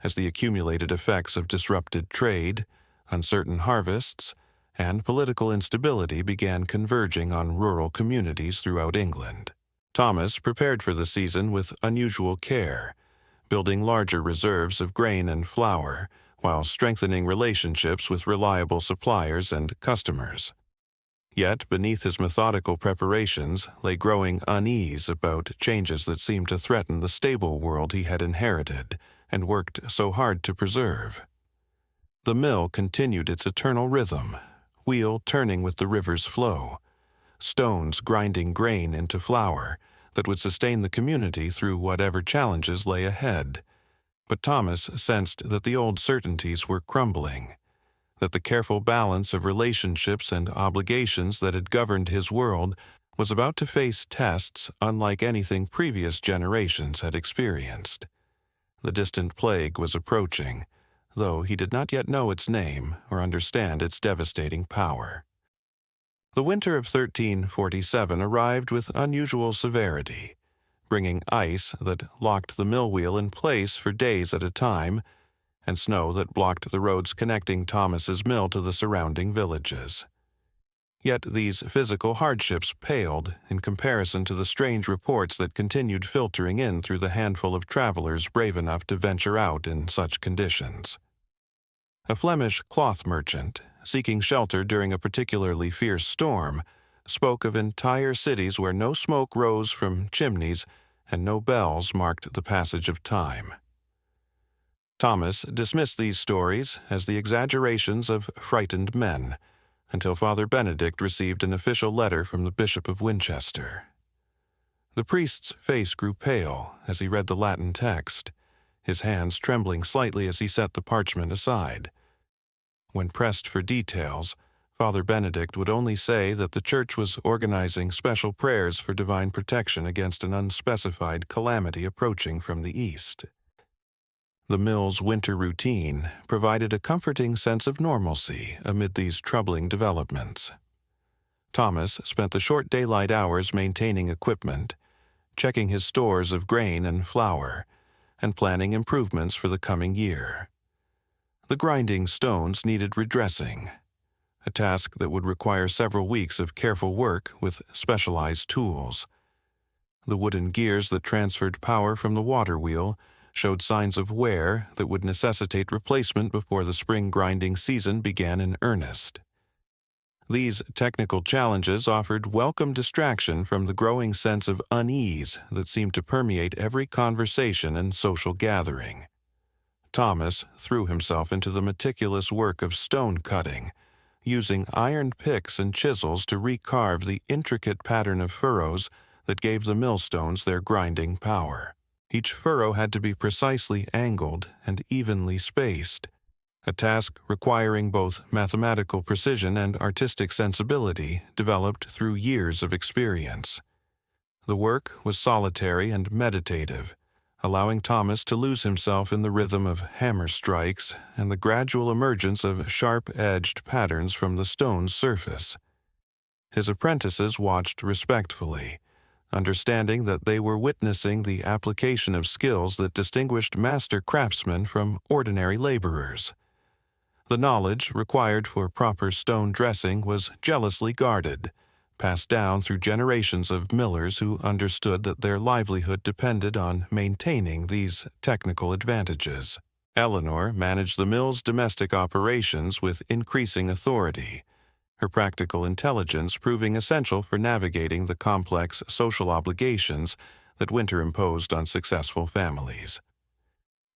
as the accumulated effects of disrupted trade, uncertain harvests, and political instability began converging on rural communities throughout England. Thomas prepared for the season with unusual care, building larger reserves of grain and flour, while strengthening relationships with reliable suppliers and customers. Yet, beneath his methodical preparations lay growing unease about changes that seemed to threaten the stable world he had inherited and worked so hard to preserve. The mill continued its eternal rhythm, wheel turning with the river's flow, stones grinding grain into flour that would sustain the community through whatever challenges lay ahead. But Thomas sensed that the old certainties were crumbling, that the careful balance of relationships and obligations that had governed his world was about to face tests unlike anything previous generations had experienced. The distant plague was approaching, though he did not yet know its name or understand its devastating power. The winter of 1347 arrived with unusual severity, bringing ice that locked the mill wheel in place for days at a time, and snow that blocked the roads connecting Thomas's mill to the surrounding villages. Yet these physical hardships paled in comparison to the strange reports that continued filtering in through the handful of travelers brave enough to venture out in such conditions. A Flemish cloth merchant, seeking shelter during a particularly fierce storm, spoke of entire cities where no smoke rose from chimneys and no bells marked the passage of time. Thomas dismissed these stories as the exaggerations of frightened men, until Father Benedict received an official letter from the Bishop of Winchester. The priest's face grew pale as he read the Latin text, his hands trembling slightly as he set the parchment aside. When pressed for details, Father Benedict would only say that the Church was organizing special prayers for divine protection against an unspecified calamity approaching from the east. The mill's winter routine provided a comforting sense of normalcy amid these troubling developments. Thomas spent the short daylight hours maintaining equipment, checking his stores of grain and flour, and planning improvements for the coming year. The grinding stones needed redressing, a task that would require several weeks of careful work with specialized tools. The wooden gears that transferred power from the waterwheel showed signs of wear that would necessitate replacement before the spring grinding season began in earnest. These technical challenges offered welcome distraction from the growing sense of unease that seemed to permeate every conversation and social gathering. Thomas threw himself into the meticulous work of stone cutting, using iron picks and chisels to recarve the intricate pattern of furrows that gave the millstones their grinding power. Each furrow had to be precisely angled and evenly spaced, a task requiring both mathematical precision and artistic sensibility developed through years of experience. The work was solitary and meditative, allowing Thomas to lose himself in the rhythm of hammer strikes and the gradual emergence of sharp-edged patterns from the stone's surface. His apprentices watched respectfully, understanding that they were witnessing the application of skills that distinguished master craftsmen from ordinary laborers. The knowledge required for proper stone dressing was jealously guarded, passed down through generations of millers who understood that their livelihood depended on maintaining these technical advantages. Eleanor managed the mill's domestic operations with increasing authority, her practical intelligence proving essential for navigating the complex social obligations that winter imposed on successful families.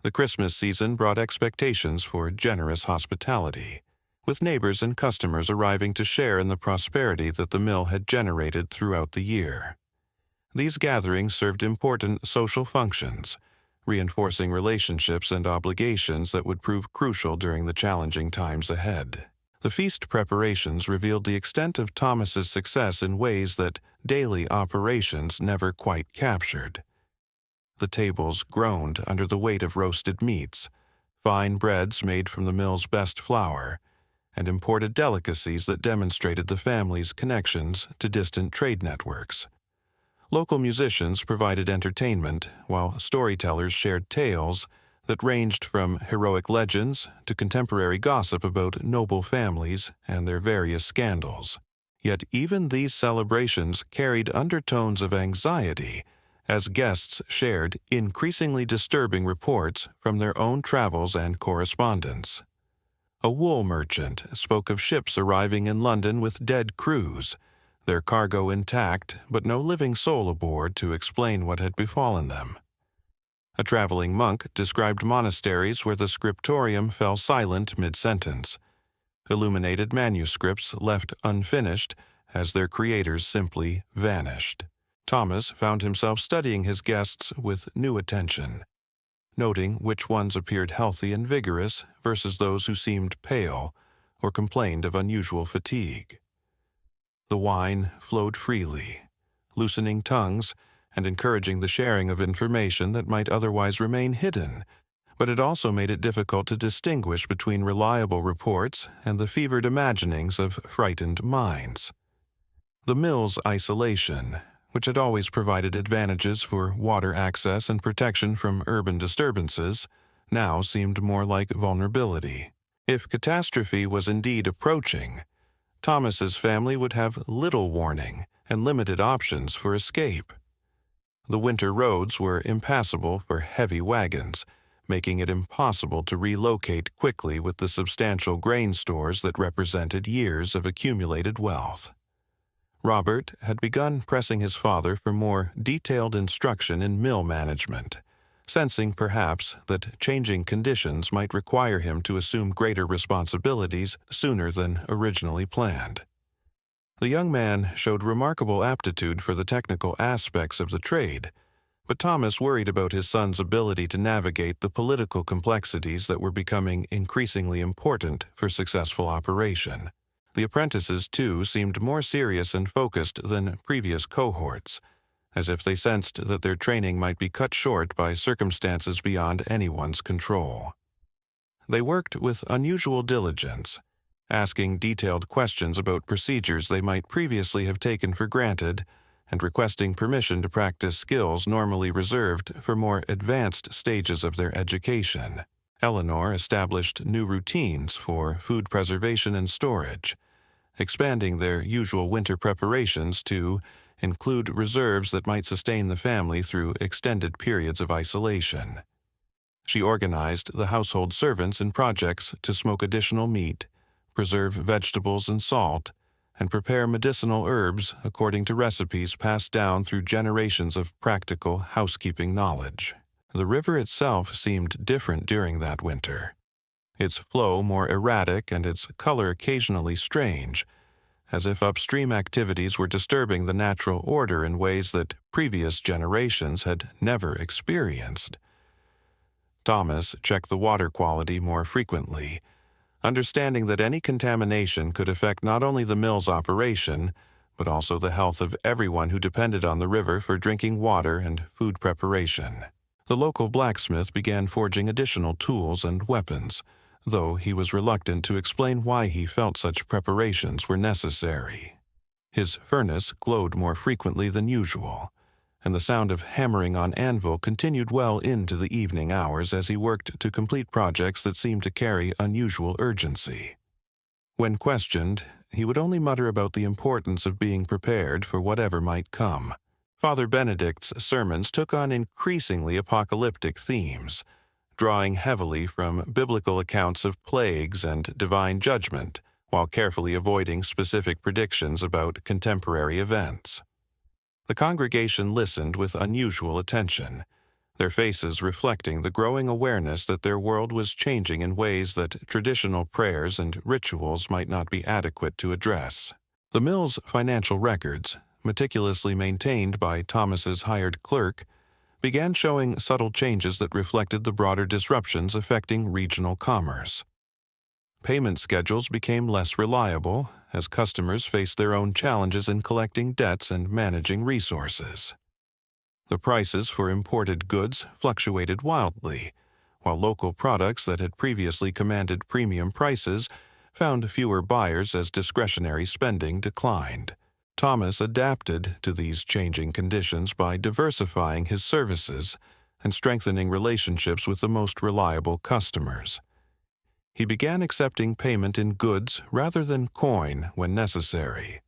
The Christmas season brought expectations for generous hospitality, with neighbors and customers arriving to share in the prosperity that the mill had generated throughout the year. These gatherings served important social functions, reinforcing relationships and obligations that would prove crucial during the challenging times ahead. The feast preparations revealed the extent of Thomas's success in ways that daily operations never quite captured. The tables groaned under the weight of roasted meats, fine breads made from the mill's best flour, and imported delicacies that demonstrated the family's connections to distant trade networks. Local musicians provided entertainment, while storytellers shared tales that ranged from heroic legends to contemporary gossip about noble families and their various scandals. Yet even these celebrations carried undertones of anxiety as guests shared increasingly disturbing reports from their own travels and correspondence. A wool merchant spoke of ships arriving in London with dead crews, their cargo intact but no living soul aboard to explain what had befallen them. A traveling monk described monasteries where the scriptorium fell silent mid-sentence, illuminated manuscripts left unfinished as their creators simply vanished. Thomas found himself studying his guests with new attention, noting which ones appeared healthy and vigorous versus those who seemed pale or complained of unusual fatigue. The wine flowed freely, loosening tongues and encouraging the sharing of information that might otherwise remain hidden, but it also made it difficult to distinguish between reliable reports and the fevered imaginings of frightened minds. The mill's isolation, which had always provided advantages for water access and protection from urban disturbances, now seemed more like vulnerability. If catastrophe was indeed approaching, Thomas's family would have little warning and limited options for escape. The winter roads were impassable for heavy wagons, making it impossible to relocate quickly with the substantial grain stores that represented years of accumulated wealth. Robert had begun pressing his father for more detailed instruction in mill management, sensing perhaps that changing conditions might require him to assume greater responsibilities sooner than originally planned. The young man showed remarkable aptitude for the technical aspects of the trade, but Thomas worried about his son's ability to navigate the political complexities that were becoming increasingly important for successful operation. The apprentices, too, seemed more serious and focused than previous cohorts, as if they sensed that their training might be cut short by circumstances beyond anyone's control. They worked with unusual diligence, asking detailed questions about procedures they might previously have taken for granted and requesting permission to practice skills normally reserved for more advanced stages of their education. Eleanor established new routines for food preservation and storage, expanding their usual winter preparations to include reserves that might sustain the family through extended periods of isolation. She organized the household servants in projects to smoke additional meat, preserve vegetables and salt, and prepare medicinal herbs according to recipes passed down through generations of practical housekeeping knowledge. The river itself seemed different during that winter, its flow more erratic and its color occasionally strange, as if upstream activities were disturbing the natural order in ways that previous generations had never experienced. Thomas checked the water quality more frequently, understanding that any contamination could affect not only the mill's operation, but also the health of everyone who depended on the river for drinking water and food preparation. The local blacksmith began forging additional tools and weapons, though he was reluctant to explain why he felt such preparations were necessary. His furnace glowed more frequently than usual, and the sound of hammering on anvil continued well into the evening hours as he worked to complete projects that seemed to carry unusual urgency. When questioned, he would only mutter about the importance of being prepared for whatever might come. Father Benedict's sermons took on increasingly apocalyptic themes, drawing heavily from biblical accounts of plagues and divine judgment, while carefully avoiding specific predictions about contemporary events. The congregation listened with unusual attention, their faces reflecting the growing awareness that their world was changing in ways that traditional prayers and rituals might not be adequate to address. The mill's financial records, meticulously maintained by Thomas's hired clerk, began showing subtle changes that reflected the broader disruptions affecting regional commerce. Payment schedules became less reliable as customers faced their own challenges in collecting debts and managing resources. The prices for imported goods fluctuated wildly, while local products that had previously commanded premium prices found fewer buyers as discretionary spending declined. Thomas adapted to these changing conditions by diversifying his services and strengthening relationships with the most reliable customers. He began accepting payment in goods rather than coin when necessary,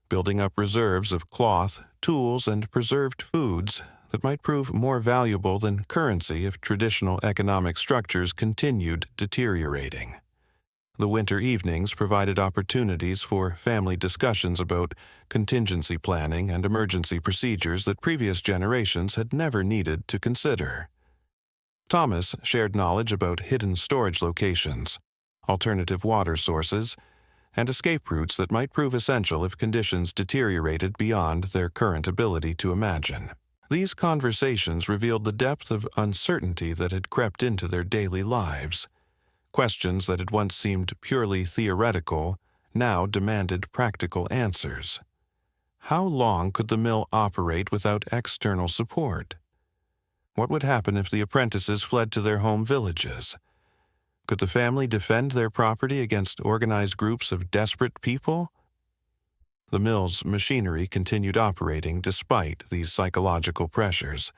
building up reserves of cloth, tools, and preserved foods that might prove more valuable than currency if traditional economic structures continued deteriorating. The winter evenings provided opportunities for family discussions about contingency planning and emergency procedures that previous generations had never needed to consider. Thomas shared knowledge about hidden storage locations, alternative water sources, and escape routes that might prove essential if conditions deteriorated beyond their current ability to imagine. These conversations revealed the depth of uncertainty that had crept into their daily lives. Questions that had once seemed purely theoretical now demanded practical answers. How long could the mill operate without external support? What would happen if the apprentices fled to their home villages? Could the family defend their property against organized groups of desperate people? The mill's machinery continued operating despite these psychological pressures,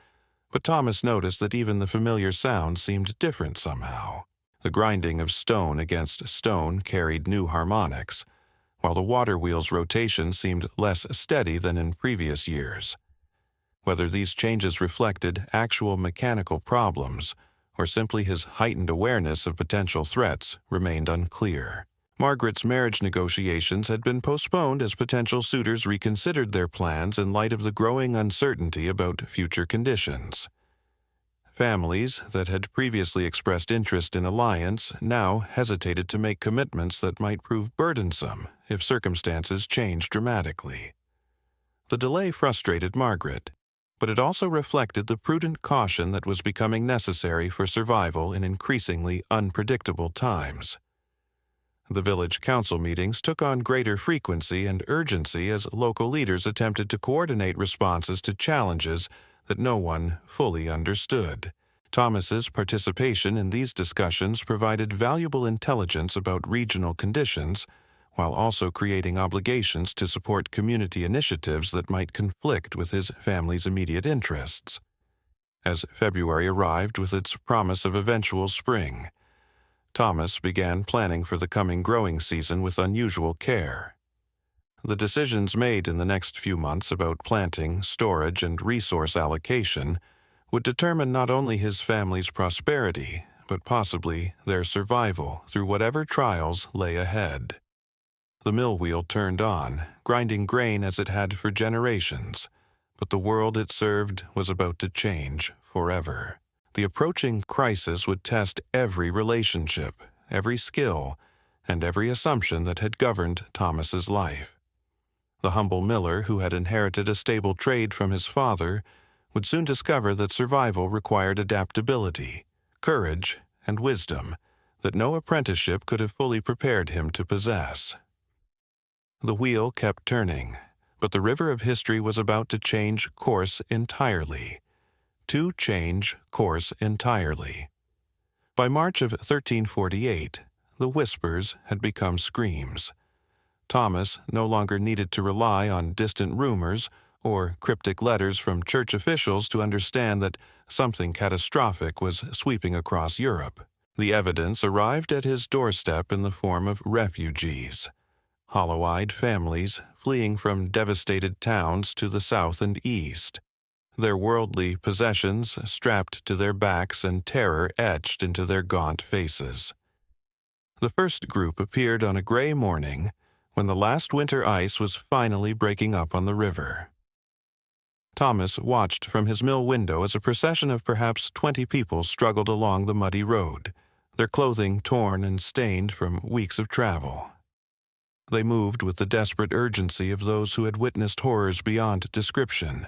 but Thomas noticed that even the familiar sounds seemed different somehow. The grinding of stone against stone carried new harmonics, while the waterwheel's rotation seemed less steady than in previous years. Whether these changes reflected actual mechanical problems or simply his heightened awareness of potential threats remained unclear. Margaret's marriage negotiations had been postponed as potential suitors reconsidered their plans in light of the growing uncertainty about future conditions. Families that had previously expressed interest in alliance now hesitated to make commitments that might prove burdensome if circumstances changed dramatically. The delay frustrated Margaret, but it also reflected the prudent caution that was becoming necessary for survival in increasingly unpredictable times. The village council meetings took on greater frequency and urgency as local leaders attempted to coordinate responses to challenges that no one fully understood. Thomas's participation in these discussions provided valuable intelligence about regional conditions, while also creating obligations to support community initiatives that might conflict with his family's immediate interests. As February arrived with its promise of eventual spring, Thomas began planning for the coming growing season with unusual care. The decisions made in the next few months about planting, storage, and resource allocation would determine not only his family's prosperity, but possibly their survival through whatever trials lay ahead. The mill wheel turned on, grinding grain as it had for generations, but the world it served was about to change forever. The approaching crisis would test every relationship, every skill, and every assumption that had governed Thomas's life. The humble miller who had inherited a stable trade from his father would soon discover that survival required adaptability, courage, and wisdom that no apprenticeship could have fully prepared him to possess. The wheel kept turning, but the river of history was about to change course entirely. To change course entirely. By March of 1348, the whispers had become screams. Thomas no longer needed to rely on distant rumors or cryptic letters from church officials to understand that something catastrophic was sweeping across Europe. The evidence arrived at his doorstep in the form of refugees, hollow-eyed families fleeing from devastated towns to the south and east, their worldly possessions strapped to their backs and terror etched into their gaunt faces. The first group appeared on a gray morning when the last winter ice was finally breaking up on the river. Thomas watched from his mill window as a procession of perhaps 20 people struggled along the muddy road, their clothing torn and stained from weeks of travel. They moved with the desperate urgency of those who had witnessed horrors beyond description,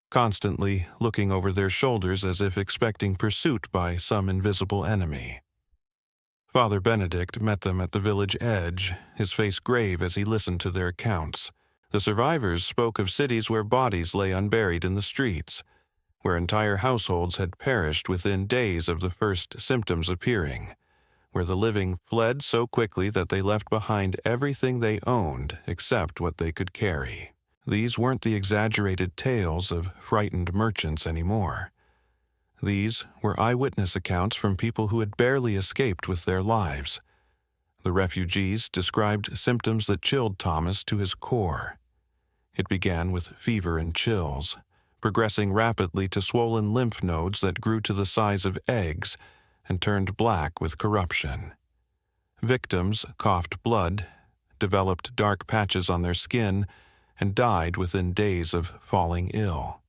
constantly looking over their shoulders as if expecting pursuit by some invisible enemy. Father Benedict met them at the village edge, his face grave as he listened to their accounts. The survivors spoke of cities where bodies lay unburied in the streets, where entire households had perished within days of the first symptoms appearing, where the living fled so quickly that they left behind everything they owned except what they could carry. These weren't the exaggerated tales of frightened merchants anymore. These were eyewitness accounts from people who had barely escaped with their lives. The refugees described symptoms that chilled Thomas to his core. It began with fever and chills, progressing rapidly to swollen lymph nodes that grew to the size of eggs and turned black with corruption. Victims coughed blood, developed dark patches on their skin, and died within days of falling ill.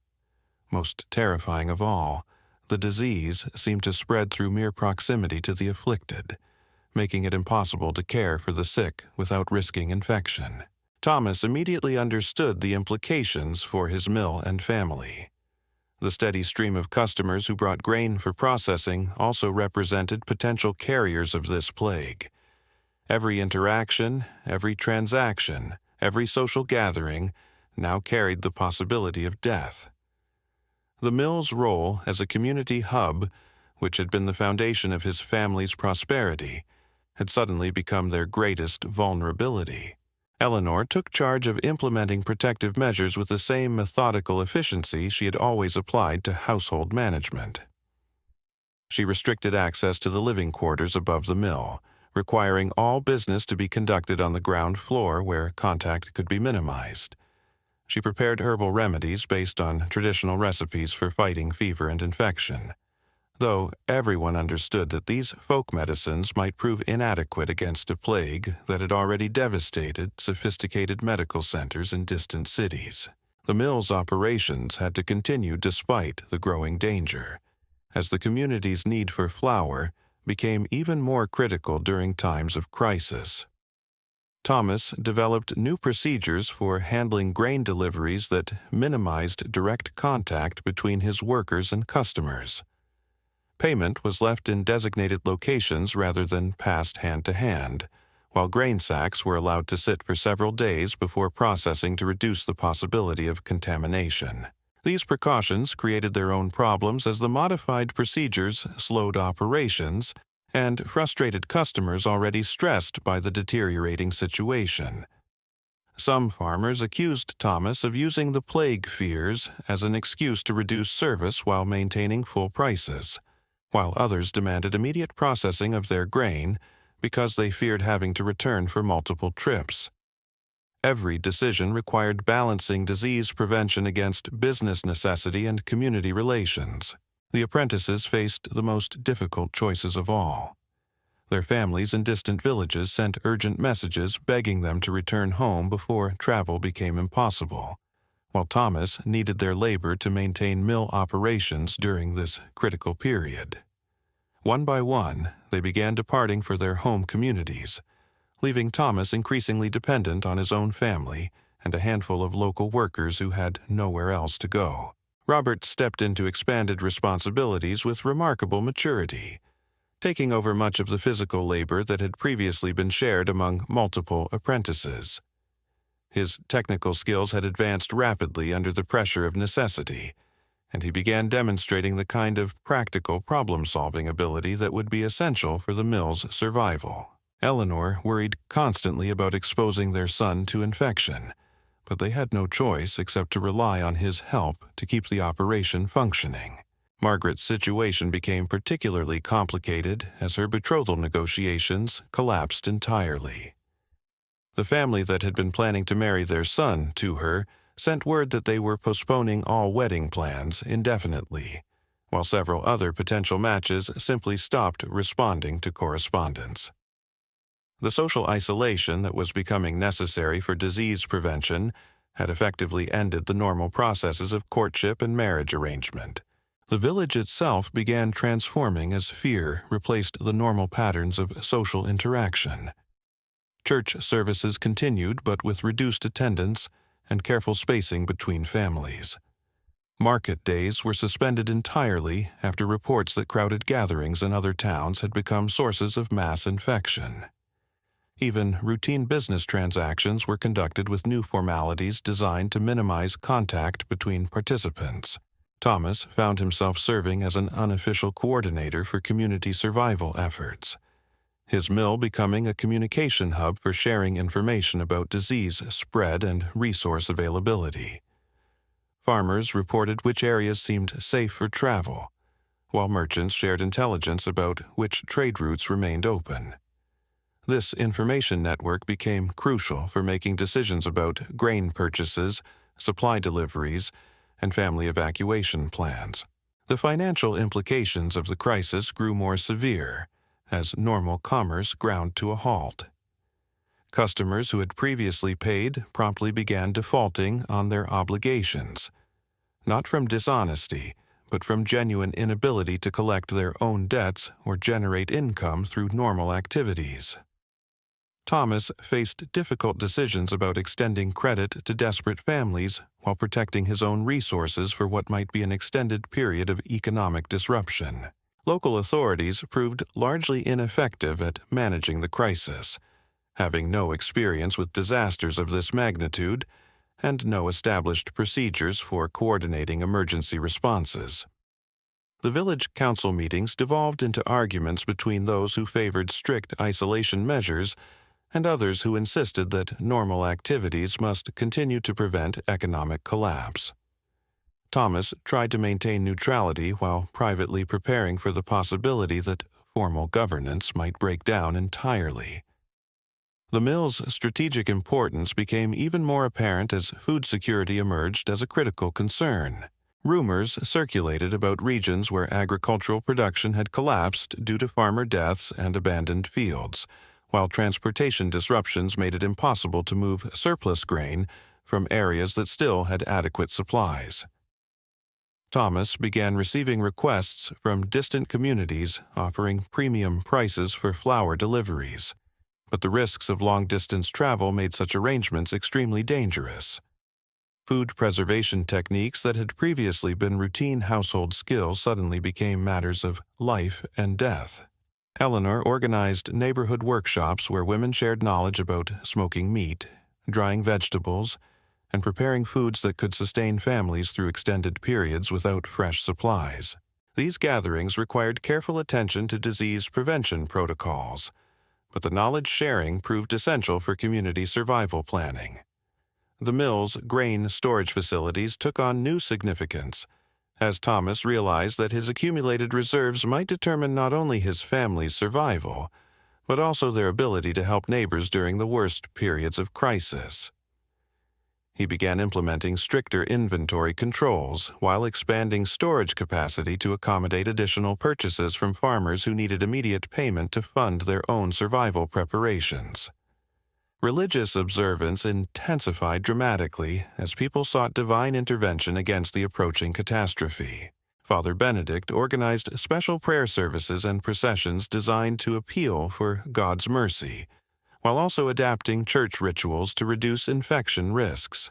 Most terrifying of all, the disease seemed to spread through mere proximity to the afflicted, making it impossible to care for the sick without risking infection. Thomas immediately understood the implications for his mill and family. The steady stream of customers who brought grain for processing also represented potential carriers of this plague. Every interaction, every transaction, every social gathering now carried the possibility of death. The mill's role as a community hub, which had been the foundation of his family's prosperity, had suddenly become their greatest vulnerability. Eleanor took charge of implementing protective measures with the same methodical efficiency she had always applied to household management. She restricted access to the living quarters above the mill, requiring all business to be conducted on the ground floor where contact could be minimized. She prepared herbal remedies based on traditional recipes for fighting fever and infection, though everyone understood that these folk medicines might prove inadequate against a plague that had already devastated sophisticated medical centers in distant cities. The mill's operations had to continue despite the growing danger, as the community's need for flour became even more critical during times of crisis. Thomas developed new procedures for handling grain deliveries that minimized direct contact between his workers and customers. Payment was left in designated locations rather than passed hand to hand, while grain sacks were allowed to sit for several days before processing to reduce the possibility of contamination. These precautions created their own problems as the modified procedures slowed operations and frustrated customers already stressed by the deteriorating situation. Some farmers accused Thomas of using the plague fears as an excuse to reduce service while maintaining full prices, while others demanded immediate processing of their grain because they feared having to return for multiple trips. Every decision required balancing disease prevention against business necessity and community relations. The apprentices faced the most difficult choices of all. Their families in distant villages sent urgent messages begging them to return home before travel became impossible, while Thomas needed their labor to maintain mill operations during this critical period. One by one, they began departing for their home communities, leaving Thomas increasingly dependent on his own family and a handful of local workers who had nowhere else to go. Robert stepped into expanded responsibilities with remarkable maturity, taking over much of the physical labor that had previously been shared among multiple apprentices. His technical skills had advanced rapidly under the pressure of necessity, and he began demonstrating the kind of practical problem-solving ability that would be essential for the mill's survival. Eleanor worried constantly about exposing their son to infection, but they had no choice except to rely on his help to keep the operation functioning. Margaret's situation became particularly complicated as her betrothal negotiations collapsed entirely. The family that had been planning to marry their son to her sent word that they were postponing all wedding plans indefinitely, while several other potential matches simply stopped responding to correspondence. The social isolation that was becoming necessary for disease prevention had effectively ended the normal processes of courtship and marriage arrangement. The village itself began transforming as fear replaced the normal patterns of social interaction. Church services continued, but with reduced attendance and careful spacing between families. Market days were suspended entirely after reports that crowded gatherings in other towns had become sources of mass infection. Even routine business transactions were conducted with new formalities designed to minimize contact between participants. Thomas found himself serving as an unofficial coordinator for community survival efforts, his mill becoming a communication hub for sharing information about disease spread and resource availability. Farmers reported which areas seemed safe for travel, while merchants shared intelligence about which trade routes remained open. This information network became crucial for making decisions about grain purchases, supply deliveries, and family evacuation plans. The financial implications of the crisis grew more severe as normal commerce ground to a halt. Customers who had previously paid promptly began defaulting on their obligations, not from dishonesty, but from genuine inability to collect their own debts or generate income through normal activities. Thomas faced difficult decisions about extending credit to desperate families while protecting his own resources for what might be an extended period of economic disruption. Local authorities proved largely ineffective at managing the crisis, having no experience with disasters of this magnitude and no established procedures for coordinating emergency responses. The village council meetings devolved into arguments between those who favored strict isolation measures and others who insisted that normal activities must continue to prevent economic collapse. Thomas tried to maintain neutrality while privately preparing for the possibility that formal governance might break down entirely. The mill's strategic importance became even more apparent as food security emerged as a critical concern. Rumors circulated about regions where agricultural production had collapsed due to farmer deaths and abandoned fields, while transportation disruptions made it impossible to move surplus grain from areas that still had adequate supplies. Thomas began receiving requests from distant communities offering premium prices for flour deliveries, but the risks of long-distance travel made such arrangements extremely dangerous. Food preservation techniques that had previously been routine household skills suddenly became matters of life and death. Eleanor organized neighborhood workshops where women shared knowledge about smoking meat, drying vegetables, and preparing foods that could sustain families through extended periods without fresh supplies. These gatherings required careful attention to disease prevention protocols, but the knowledge sharing proved essential for community survival planning. The mill's grain storage facilities took on new significance, as Thomas realized that his accumulated reserves might determine not only his family's survival, but also their ability to help neighbors during the worst periods of crisis. He began implementing stricter inventory controls while expanding storage capacity to accommodate additional purchases from farmers who needed immediate payment to fund their own survival preparations. Religious observance intensified dramatically as people sought divine intervention against the approaching catastrophe. Father Benedict organized special prayer services and processions designed to appeal for God's mercy, while also adapting church rituals to reduce infection risks.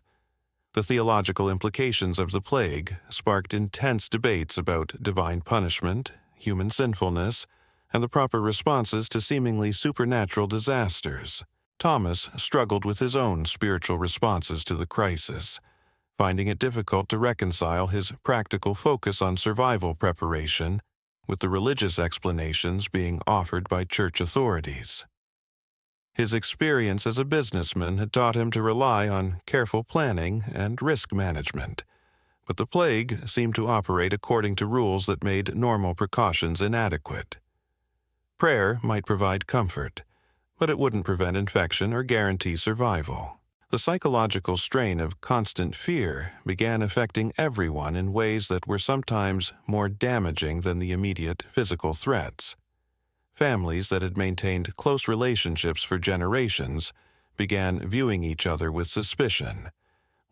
The theological implications of the plague sparked intense debates about divine punishment, human sinfulness, and the proper responses to seemingly supernatural disasters. Thomas struggled with his own spiritual responses to the crisis, finding it difficult to reconcile his practical focus on survival preparation with the religious explanations being offered by church authorities. His experience as a businessman had taught him to rely on careful planning and risk management, but the plague seemed to operate according to rules that made normal precautions inadequate. Prayer might provide comfort, but it wouldn't prevent infection or guarantee survival. The psychological strain of constant fear began affecting everyone in ways that were sometimes more damaging than the immediate physical threats. Families that had maintained close relationships for generations began viewing each other with suspicion,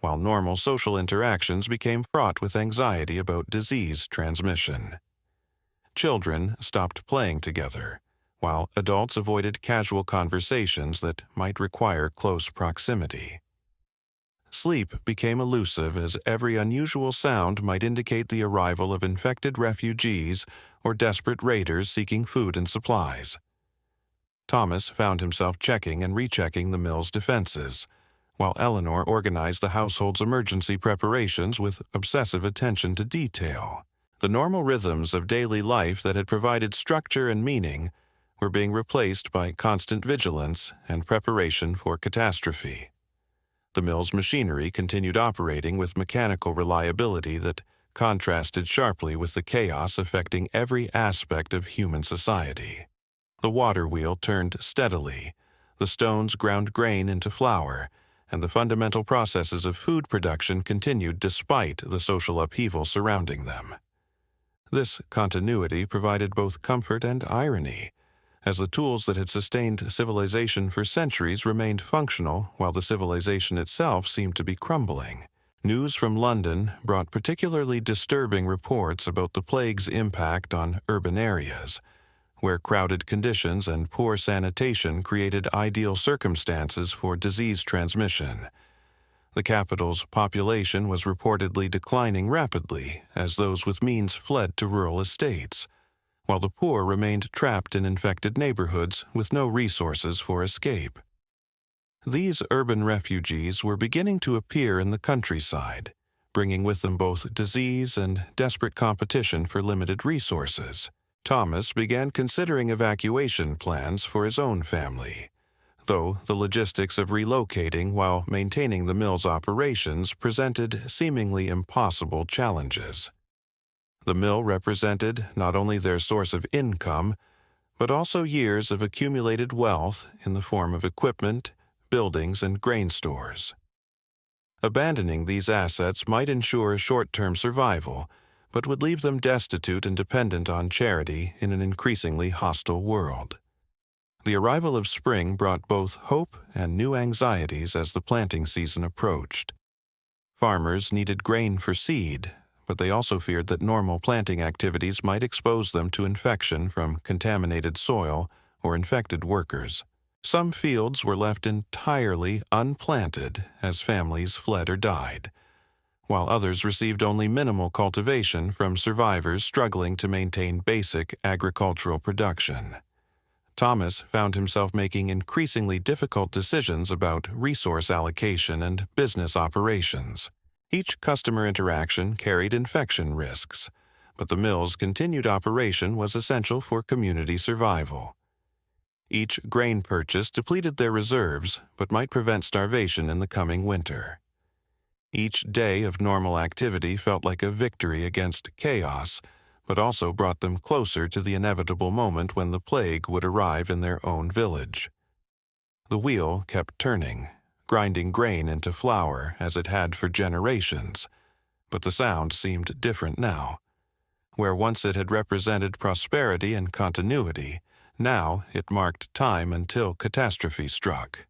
while normal social interactions became fraught with anxiety about disease transmission. Children stopped playing together, while adults avoided casual conversations that might require close proximity. Sleep became elusive as every unusual sound might indicate the arrival of infected refugees or desperate raiders seeking food and supplies. Thomas found himself checking and rechecking the mill's defenses, while Eleanor organized the household's emergency preparations with obsessive attention to detail. The normal rhythms of daily life that had provided structure and meaning were being replaced by constant vigilance and preparation for catastrophe. The mill's machinery continued operating with mechanical reliability that contrasted sharply with the chaos affecting every aspect of human society. The waterwheel turned steadily, the stones ground grain into flour, and the fundamental processes of food production continued despite the social upheaval surrounding them. This continuity provided both comfort and irony, as the tools that had sustained civilization for centuries remained functional while the civilization itself seemed to be crumbling. News from London brought particularly disturbing reports about the plague's impact on urban areas, where crowded conditions and poor sanitation created ideal circumstances for disease transmission. The capital's population was reportedly declining rapidly as those with means fled to rural estates, while the poor remained trapped in infected neighborhoods with no resources for escape. These urban refugees were beginning to appear in the countryside, bringing with them both disease and desperate competition for limited resources. Thomas began considering evacuation plans for his own family, though the logistics of relocating while maintaining the mill's operations presented seemingly impossible challenges. The mill represented not only their source of income, but also years of accumulated wealth in the form of equipment, buildings, and grain stores. Abandoning these assets might ensure short-term survival, but would leave them destitute and dependent on charity in an increasingly hostile world. The arrival of spring brought both hope and new anxieties as the planting season approached. Farmers needed grain for seed, but they also feared that normal planting activities might expose them to infection from contaminated soil or infected workers. Some fields were left entirely unplanted as families fled or died, while others received only minimal cultivation from survivors struggling to maintain basic agricultural production. Thomas found himself making increasingly difficult decisions about resource allocation and business operations. Each customer interaction carried infection risks, but the mill's continued operation was essential for community survival. Each grain purchase depleted their reserves, but might prevent starvation in the coming winter. Each day of normal activity felt like a victory against chaos, but also brought them closer to the inevitable moment when the plague would arrive in their own village. The wheel kept turning, grinding grain into flour as it had for generations, but the sound seemed different now. Where once it had represented prosperity and continuity, now it marked time until catastrophe struck.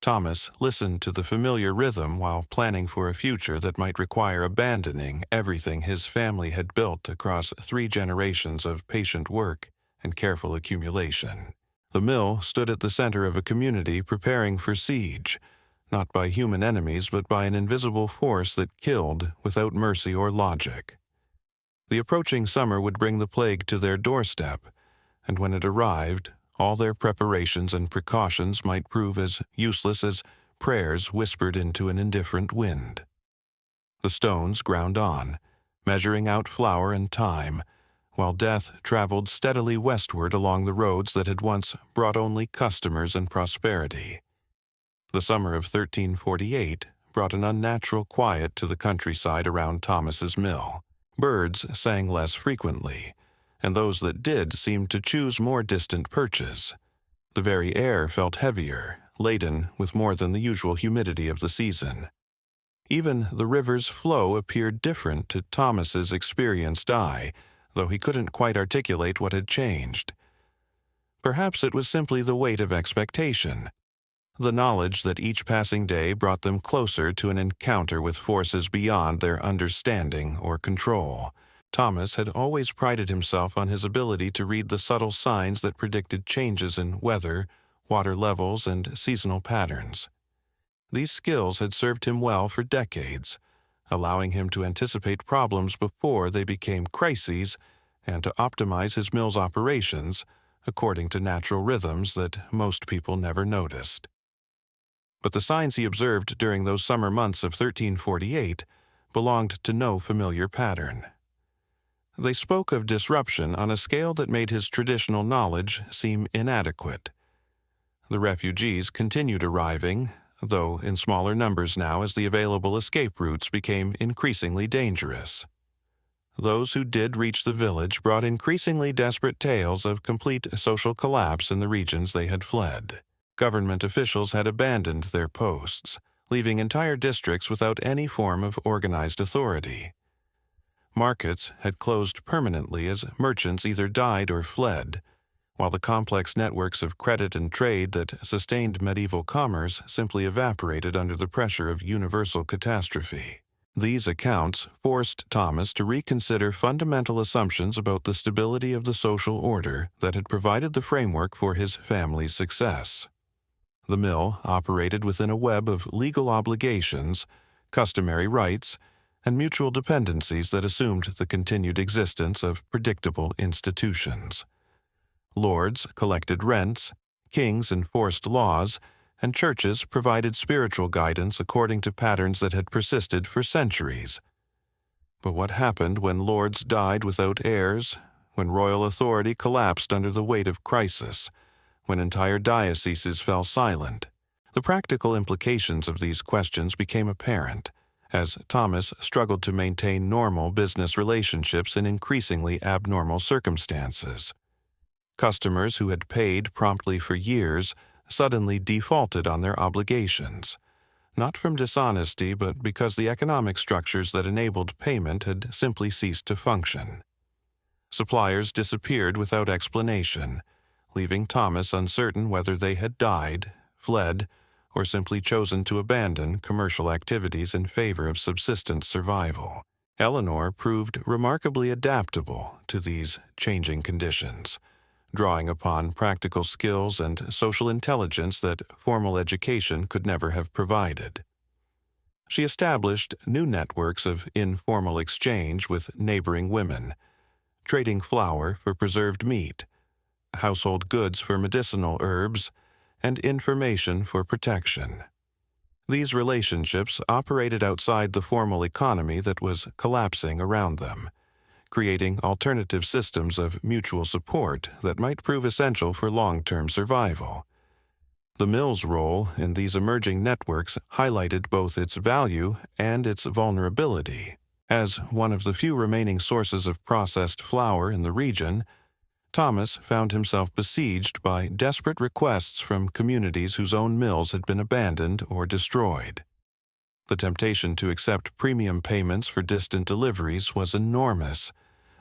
Thomas listened to the familiar rhythm while planning for a future that might require abandoning everything his family had built across 3 generations of patient work and careful accumulation. The mill stood at the center of a community preparing for siege, not by human enemies but by an invisible force that killed without mercy or logic. The approaching summer would bring the plague to their doorstep, and when it arrived, all their preparations and precautions might prove as useless as prayers whispered into an indifferent wind. The stones ground on, measuring out flour and time, while death traveled steadily westward along the roads that had once brought only customers and prosperity. The summer of 1348 brought an unnatural quiet to the countryside around Thomas's mill. Birds sang less frequently, and those that did seemed to choose more distant perches. The very air felt heavier, laden with more than the usual humidity of the season. Even the river's flow appeared different to Thomas's experienced eye, though he couldn't quite articulate what had changed. Perhaps it was simply the weight of expectation, the knowledge that each passing day brought them closer to an encounter with forces beyond their understanding or control. Thomas had always prided himself on his ability to read the subtle signs that predicted changes in weather, water levels, and seasonal patterns. These skills had served him well for decades, allowing him to anticipate problems before they became crises and to optimize his mill's operations according to natural rhythms that most people never noticed. But the signs he observed during those summer months of 1348 belonged to no familiar pattern. They spoke of disruption on a scale that made his traditional knowledge seem inadequate. The refugees continued arriving, though in smaller numbers now as the available escape routes became increasingly dangerous. Those who did reach the village brought increasingly desperate tales of complete social collapse in the regions they had fled. Government officials had abandoned their posts, leaving entire districts without any form of organized authority. Markets had closed permanently as merchants either died or fled, while the complex networks of credit and trade that sustained medieval commerce simply evaporated under the pressure of universal catastrophe. These accounts forced Thomas to reconsider fundamental assumptions about the stability of the social order that had provided the framework for his family's success. The mill operated within a web of legal obligations, customary rights, and mutual dependencies that assumed the continued existence of predictable institutions. Lords collected rents, kings enforced laws, and churches provided spiritual guidance according to patterns that had persisted for centuries. But what happened when lords died without heirs, when royal authority collapsed under the weight of crisis, when entire dioceses fell silent? The practical implications of these questions became apparent as Thomas struggled to maintain normal business relationships in increasingly abnormal circumstances. Customers who had paid promptly for years suddenly defaulted on their obligations, not from dishonesty but because the economic structures that enabled payment had simply ceased to function. Suppliers disappeared without explanation, leaving Thomas uncertain whether they had died, fled, or simply chosen to abandon commercial activities in favor of subsistence survival. Eleanor proved remarkably adaptable to these changing conditions, drawing upon practical skills and social intelligence that formal education could never have provided. She established new networks of informal exchange with neighboring women, trading flour for preserved meat, household goods for medicinal herbs, and information for protection. These relationships operated outside the formal economy that was collapsing around them, creating alternative systems of mutual support that might prove essential for long-term survival. The mill's role in these emerging networks highlighted both its value and its vulnerability. As one of the few remaining sources of processed flour in the region, Thomas found himself besieged by desperate requests from communities whose own mills had been abandoned or destroyed. The temptation to accept premium payments for distant deliveries was enormous,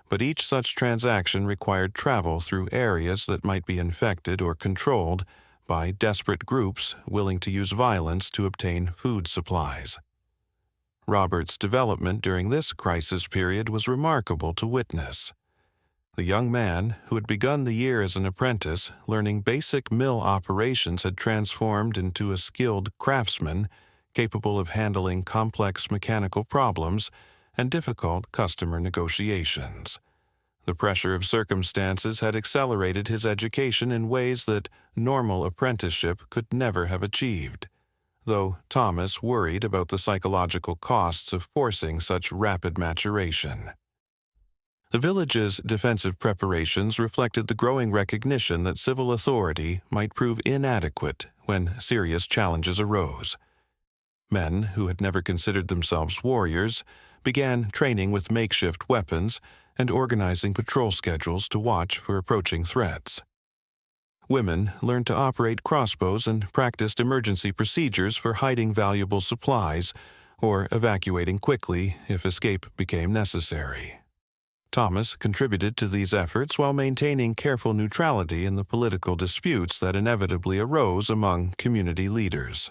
but each such transaction required travel through areas that might be infected or controlled by desperate groups willing to use violence to obtain food supplies. Robert's development during this crisis period was remarkable to witness. The young man, who had begun the year as an apprentice, learning basic mill operations, had transformed into a skilled craftsman capable of handling complex mechanical problems and difficult customer negotiations. The pressure of circumstances had accelerated his education in ways that normal apprenticeship could never have achieved, though Thomas worried about the psychological costs of forcing such rapid maturation. The village's defensive preparations reflected the growing recognition that civil authority might prove inadequate when serious challenges arose. Men who had never considered themselves warriors began training with makeshift weapons and organizing patrol schedules to watch for approaching threats. Women learned to operate crossbows and practiced emergency procedures for hiding valuable supplies or evacuating quickly if escape became necessary. Thomas contributed to these efforts while maintaining careful neutrality in the political disputes that inevitably arose among community leaders.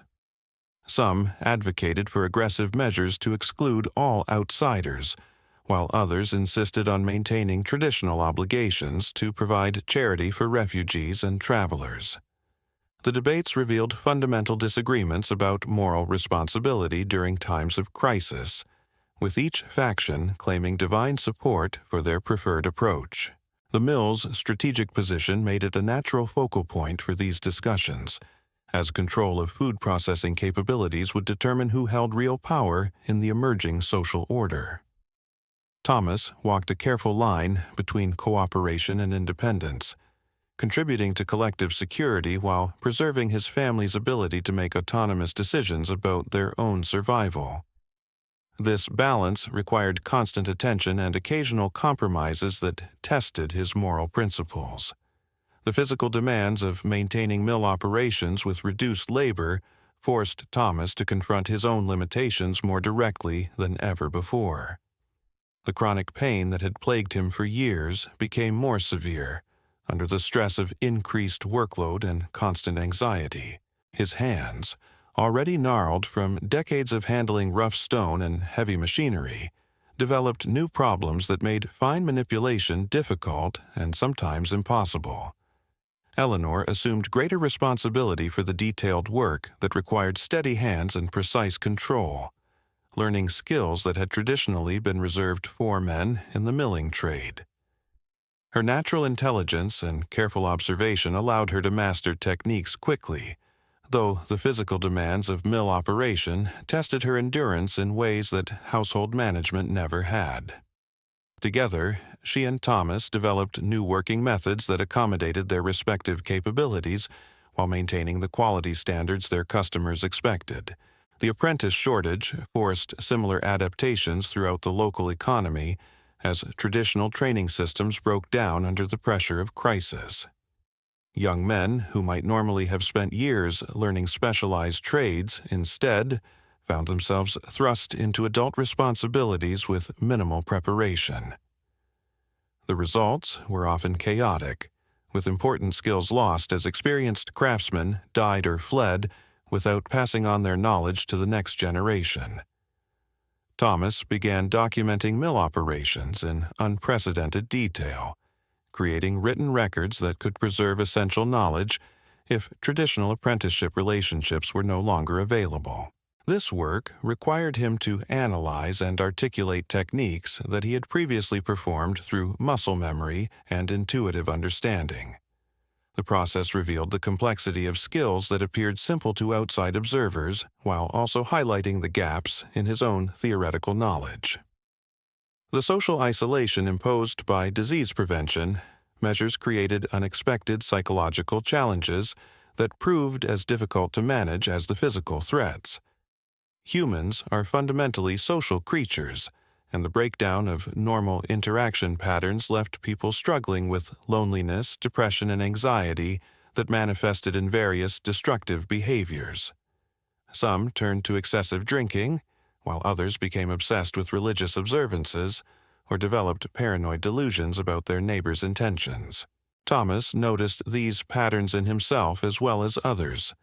Some advocated for aggressive measures to exclude all outsiders, while others insisted on maintaining traditional obligations to provide charity for refugees and travelers. The debates revealed fundamental disagreements about moral responsibility during times of crisis, with each faction claiming divine support for their preferred approach. The mill's strategic position made it a natural focal point for these discussions, as control of food processing capabilities would determine who held real power in the emerging social order. Thomas walked a careful line between cooperation and independence, contributing to collective security while preserving his family's ability to make autonomous decisions about their own survival. This balance required constant attention and occasional compromises that tested his moral principles. The physical demands of maintaining mill operations with reduced labor forced Thomas to confront his own limitations more directly than ever before. The chronic pain that had plagued him for years became more severe under the stress of increased workload and constant anxiety. His hands, already gnarled from decades of handling rough stone and heavy machinery, developed new problems that made fine manipulation difficult and sometimes impossible. Eleanor assumed greater responsibility for the detailed work that required steady hands and precise control, learning skills that had traditionally been reserved for men in the milling trade. Her natural intelligence and careful observation allowed her to master techniques quickly, though the physical demands of mill operation tested her endurance in ways that household management never had. Together, she and Thomas developed new working methods that accommodated their respective capabilities while maintaining the quality standards their customers expected. The apprentice shortage forced similar adaptations throughout the local economy as traditional training systems broke down under the pressure of crisis. Young men who might normally have spent years learning specialized trades instead found themselves thrust into adult responsibilities with minimal preparation. The results were often chaotic, with important skills lost as experienced craftsmen died or fled without passing on their knowledge to the next generation. Thomas began documenting mill operations in unprecedented detail, creating written records that could preserve essential knowledge if traditional apprenticeship relationships were no longer available. This work required him to analyze and articulate techniques that he had previously performed through muscle memory and intuitive understanding. The process revealed the complexity of skills that appeared simple to outside observers, while also highlighting the gaps in his own theoretical knowledge. The social isolation imposed by disease prevention measures created unexpected psychological challenges that proved as difficult to manage as the physical threats. Humans are fundamentally social creatures, and the breakdown of normal interaction patterns left people struggling with loneliness, depression, and anxiety that manifested in various destructive behaviors. Some turned to excessive drinking, while others became obsessed with religious observances or developed paranoid delusions about their neighbors' intentions. Thomas noticed these patterns in himself as well as others,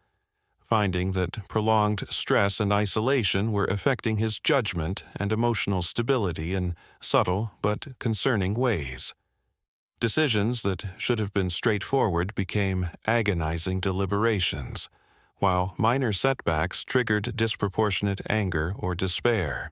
finding that prolonged stress and isolation were affecting his judgment and emotional stability in subtle but concerning ways. Decisions that should have been straightforward became agonizing deliberations, while minor setbacks triggered disproportionate anger or despair.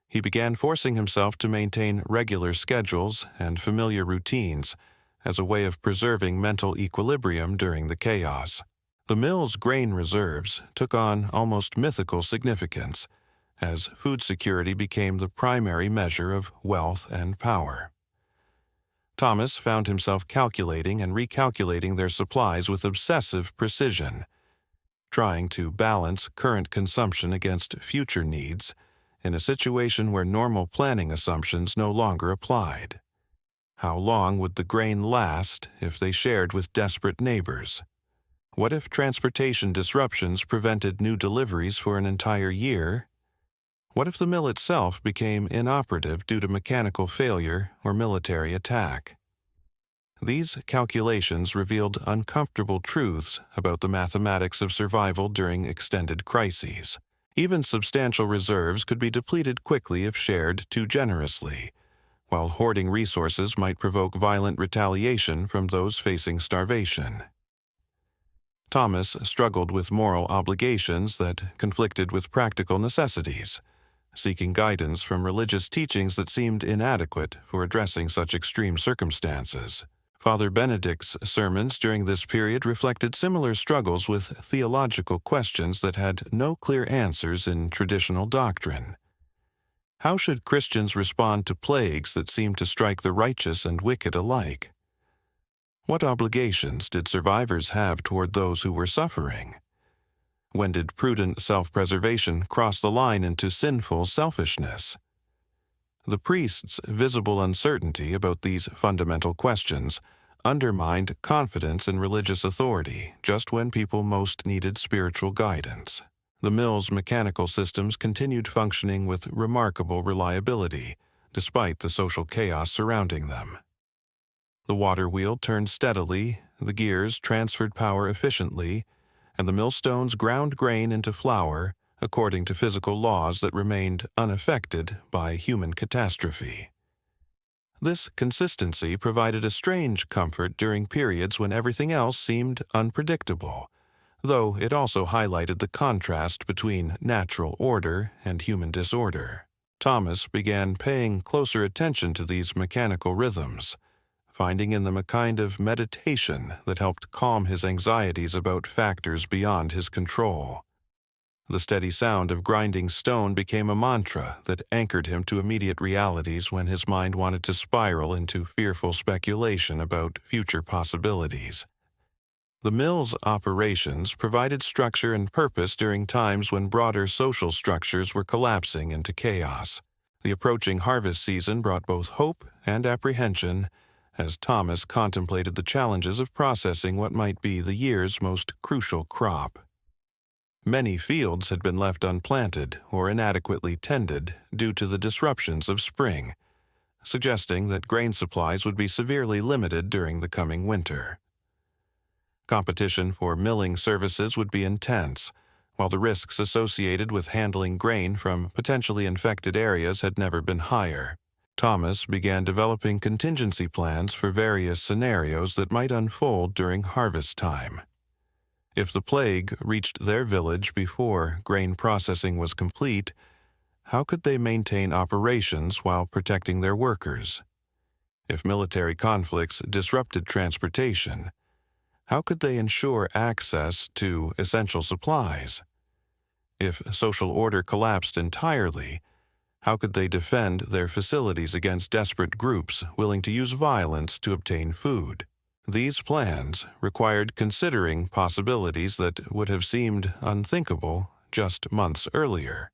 He began forcing himself to maintain regular schedules and familiar routines as a way of preserving mental equilibrium during the chaos. The mill's grain reserves took on almost mythical significance, as food security became the primary measure of wealth and power. Thomas found himself calculating and recalculating their supplies with obsessive precision, trying to balance current consumption against future needs in a situation where normal planning assumptions no longer applied. How long would the grain last if they shared with desperate neighbors? What if transportation disruptions prevented new deliveries for an entire year? What if the mill itself became inoperative due to mechanical failure or military attack? These calculations revealed uncomfortable truths about the mathematics of survival during extended crises. Even substantial reserves could be depleted quickly if shared too generously, while hoarding resources might provoke violent retaliation from those facing starvation. Thomas struggled with moral obligations that conflicted with practical necessities, seeking guidance from religious teachings that seemed inadequate for addressing such extreme circumstances. Father Benedict's sermons during this period reflected similar struggles with theological questions that had no clear answers in traditional doctrine. How should Christians respond to plagues that seem to strike the righteous and wicked alike? What obligations did survivors have toward those who were suffering? When did prudent self-preservation cross the line into sinful selfishness? The priests' visible uncertainty about these fundamental questions undermined confidence in religious authority just when people most needed spiritual guidance. The mill's mechanical systems continued functioning with remarkable reliability, despite the social chaos surrounding them. The waterwheel turned steadily, the gears transferred power efficiently, and the millstones ground grain into flour according to physical laws that remained unaffected by human catastrophe. This consistency provided a strange comfort during periods when everything else seemed unpredictable, though it also highlighted the contrast between natural order and human disorder. Thomas began paying closer attention to these mechanical rhythms, finding in them a kind of meditation that helped calm his anxieties about factors beyond his control. The steady sound of grinding stone became a mantra that anchored him to immediate realities when his mind wanted to spiral into fearful speculation about future possibilities. The mill's operations provided structure and purpose during times when broader social structures were collapsing into chaos. The approaching harvest season brought both hope and apprehension as Thomas contemplated the challenges of processing what might be the year's most crucial crop. Many fields had been left unplanted or inadequately tended due to the disruptions of spring, suggesting that grain supplies would be severely limited during the coming winter. Competition for milling services would be intense, while the risks associated with handling grain from potentially infected areas had never been higher. Thomas began developing contingency plans for various scenarios that might unfold during harvest time. If the plague reached their village before grain processing was complete, how could they maintain operations while protecting their workers? If military conflicts disrupted transportation, how could they ensure access to essential supplies? If social order collapsed entirely, how could they defend their facilities against desperate groups willing to use violence to obtain food? These plans required considering possibilities that would have seemed unthinkable just months earlier.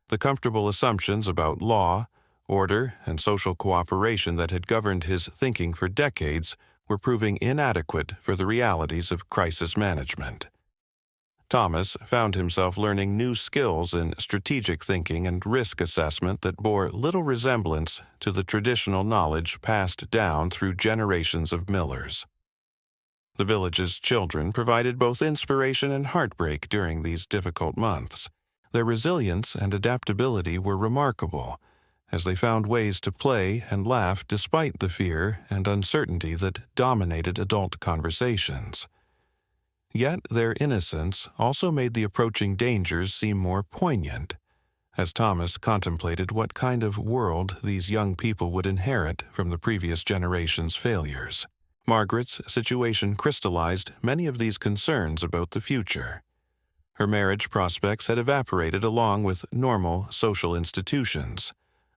The comfortable assumptions about law, order, and social cooperation that had governed his thinking for decades were proving inadequate for the realities of crisis management. Thomas found himself learning new skills in strategic thinking and risk assessment that bore little resemblance to the traditional knowledge passed down through generations of millers. The village's children provided both inspiration and heartbreak during these difficult months. Their resilience and adaptability were remarkable, as they found ways to play and laugh despite the fear and uncertainty that dominated adult conversations. Yet their innocence also made the approaching dangers seem more poignant, as Thomas contemplated what kind of world these young people would inherit from the previous generation's failures. Margaret's situation crystallized many of these concerns about the future. Her marriage prospects had evaporated along with normal social institutions,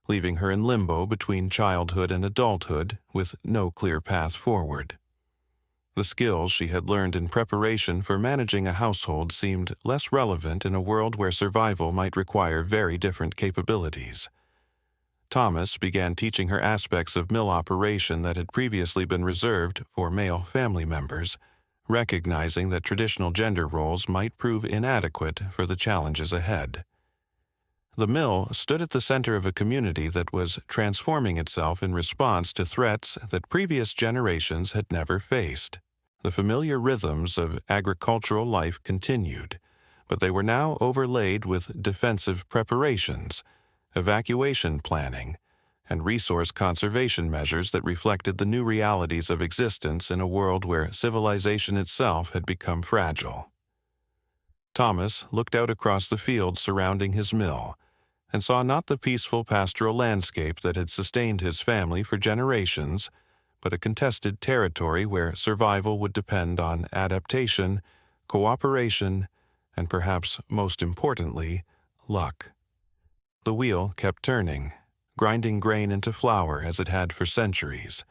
leaving her in limbo between childhood and adulthood with no clear path forward. The skills she had learned in preparation for managing a household seemed less relevant in a world where survival might require very different capabilities. Thomas began teaching her aspects of mill operation that had previously been reserved for male family members, recognizing that traditional gender roles might prove inadequate for the challenges ahead. The mill stood at the center of a community that was transforming itself in response to threats that previous generations had never faced. The familiar rhythms of agricultural life continued, but they were now overlaid with defensive preparations, evacuation planning, and resource conservation measures that reflected the new realities of existence in a world where civilization itself had become fragile. Thomas looked out across the fields surrounding his mill and saw not the peaceful pastoral landscape that had sustained his family for generations, but a contested territory where survival would depend on adaptation, cooperation, and perhaps most importantly, luck. The wheel kept turning, grinding grain into flour as it had for centuries,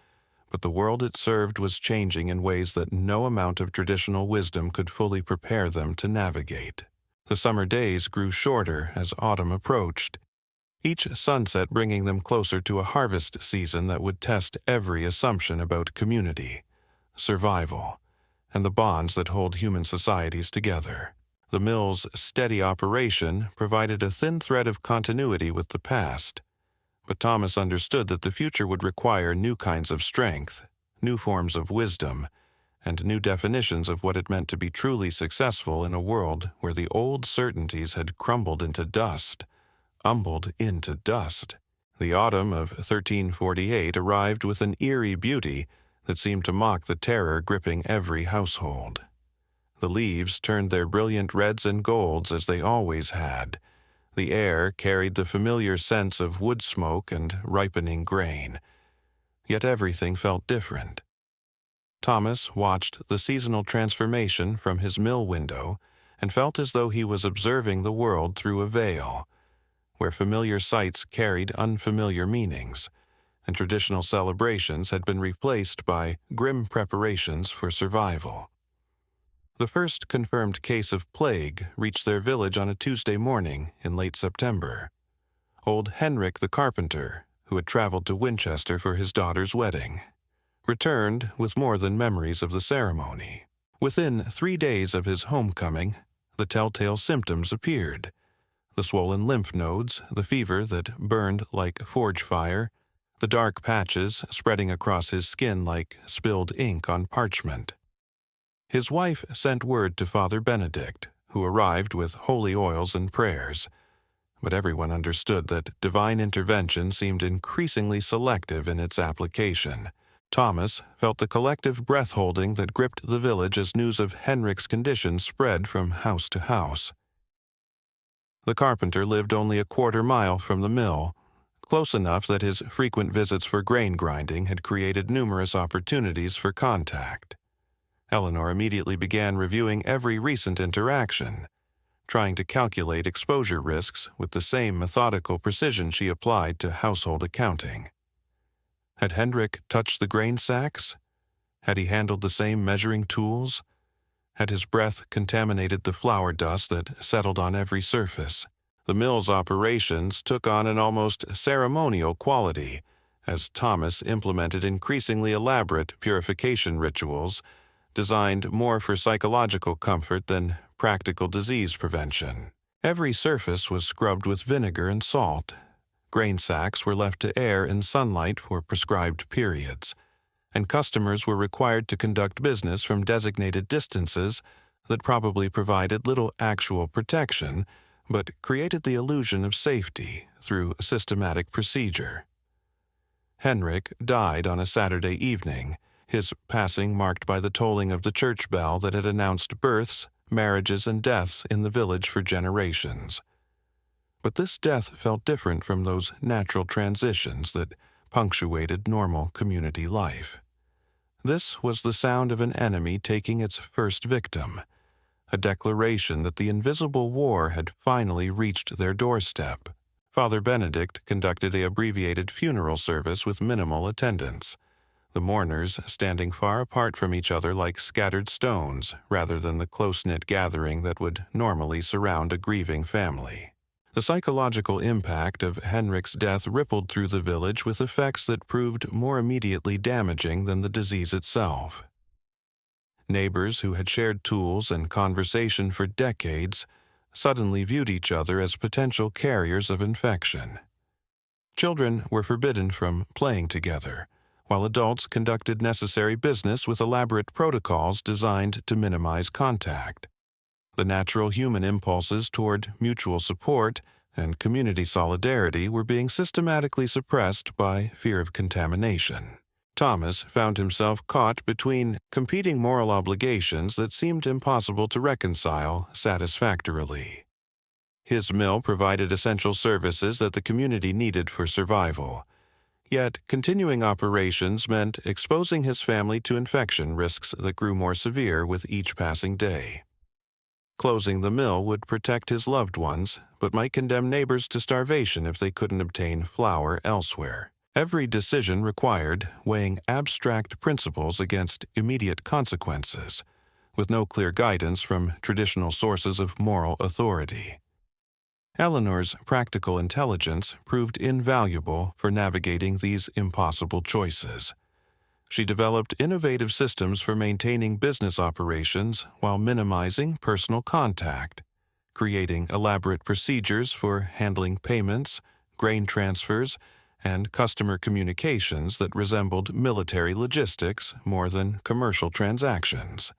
but the world it served was changing in ways that no amount of traditional wisdom could fully prepare them to navigate. The summer days grew shorter as autumn approached, each sunset bringing them closer to a harvest season that would test every assumption about community, survival, and the bonds that hold human societies together. The mill's steady operation provided a thin thread of continuity with the past, but Thomas understood that the future would require new kinds of strength, new forms of wisdom, and new definitions of what it meant to be truly successful in a world where the old certainties had crumbled into dust. The autumn of 1348 arrived with an eerie beauty that seemed to mock the terror gripping every household. The leaves turned their brilliant reds and golds as they always had. The air carried the familiar sense of wood smoke and ripening grain. Yet everything felt different. Thomas watched the seasonal transformation from his mill window and felt as though he was observing the world through a veil, where familiar sights carried unfamiliar meanings, and traditional celebrations had been replaced by grim preparations for survival. The first confirmed case of plague reached their village on a Tuesday morning in late September. Old Henrik the carpenter, who had traveled to Winchester for his daughter's wedding, returned with more than memories of the ceremony. Within 3 days of his homecoming, the telltale symptoms appeared. The swollen lymph nodes, the fever that burned like forge fire, the dark patches spreading across his skin like spilled ink on parchment. His wife sent word to Father Benedict, who arrived with holy oils and prayers, but everyone understood that divine intervention seemed increasingly selective in its application. Thomas felt the collective breath-holding that gripped the village as news of Henrik's condition spread from house to house. The carpenter lived only a quarter-mile from the mill, close enough that his frequent visits for grain grinding had created numerous opportunities for contact. Eleanor immediately began reviewing every recent interaction, trying to calculate exposure risks with the same methodical precision she applied to household accounting. Had Henrik touched the grain sacks? Had he handled the same measuring tools? Had his breath contaminated the flour dust that settled on every surface? The mill's operations took on an almost ceremonial quality, as Thomas implemented increasingly elaborate purification rituals designed more for psychological comfort than practical disease prevention. Every surface was scrubbed with vinegar and salt. Grain sacks were left to air in sunlight for prescribed periods, and customers were required to conduct business from designated distances that probably provided little actual protection, but created the illusion of safety through systematic procedure. Henrik died on a Saturday evening, his passing marked by the tolling of the church bell that had announced births, marriages, and deaths in the village for generations. But this death felt different from those natural transitions that punctuated normal community life. This was the sound of an enemy taking its first victim, a declaration that the invisible war had finally reached their doorstep. Father Benedict conducted an abbreviated funeral service with minimal attendance, the mourners standing far apart from each other like scattered stones rather than the close-knit gathering that would normally surround a grieving family. The psychological impact of Henrik's death rippled through the village with effects that proved more immediately damaging than the disease itself. Neighbors who had shared tools and conversation for decades suddenly viewed each other as potential carriers of infection. Children were forbidden from playing together, while adults conducted necessary business with elaborate protocols designed to minimize contact. The natural human impulses toward mutual support and community solidarity were being systematically suppressed by fear of contamination. Thomas found himself caught between competing moral obligations that seemed impossible to reconcile satisfactorily. His mill provided essential services that the community needed for survival, yet continuing operations meant exposing his family to infection risks that grew more severe with each passing day. Closing the mill would protect his loved ones, but might condemn neighbors to starvation if they couldn't obtain flour elsewhere. Every decision required weighing abstract principles against immediate consequences, with no clear guidance from traditional sources of moral authority. Eleanor's practical intelligence proved invaluable for navigating these impossible choices. She developed innovative systems for maintaining business operations while minimizing personal contact, creating elaborate procedures for handling payments, grain transfers, and customer communications that resembled military logistics more than commercial transactions.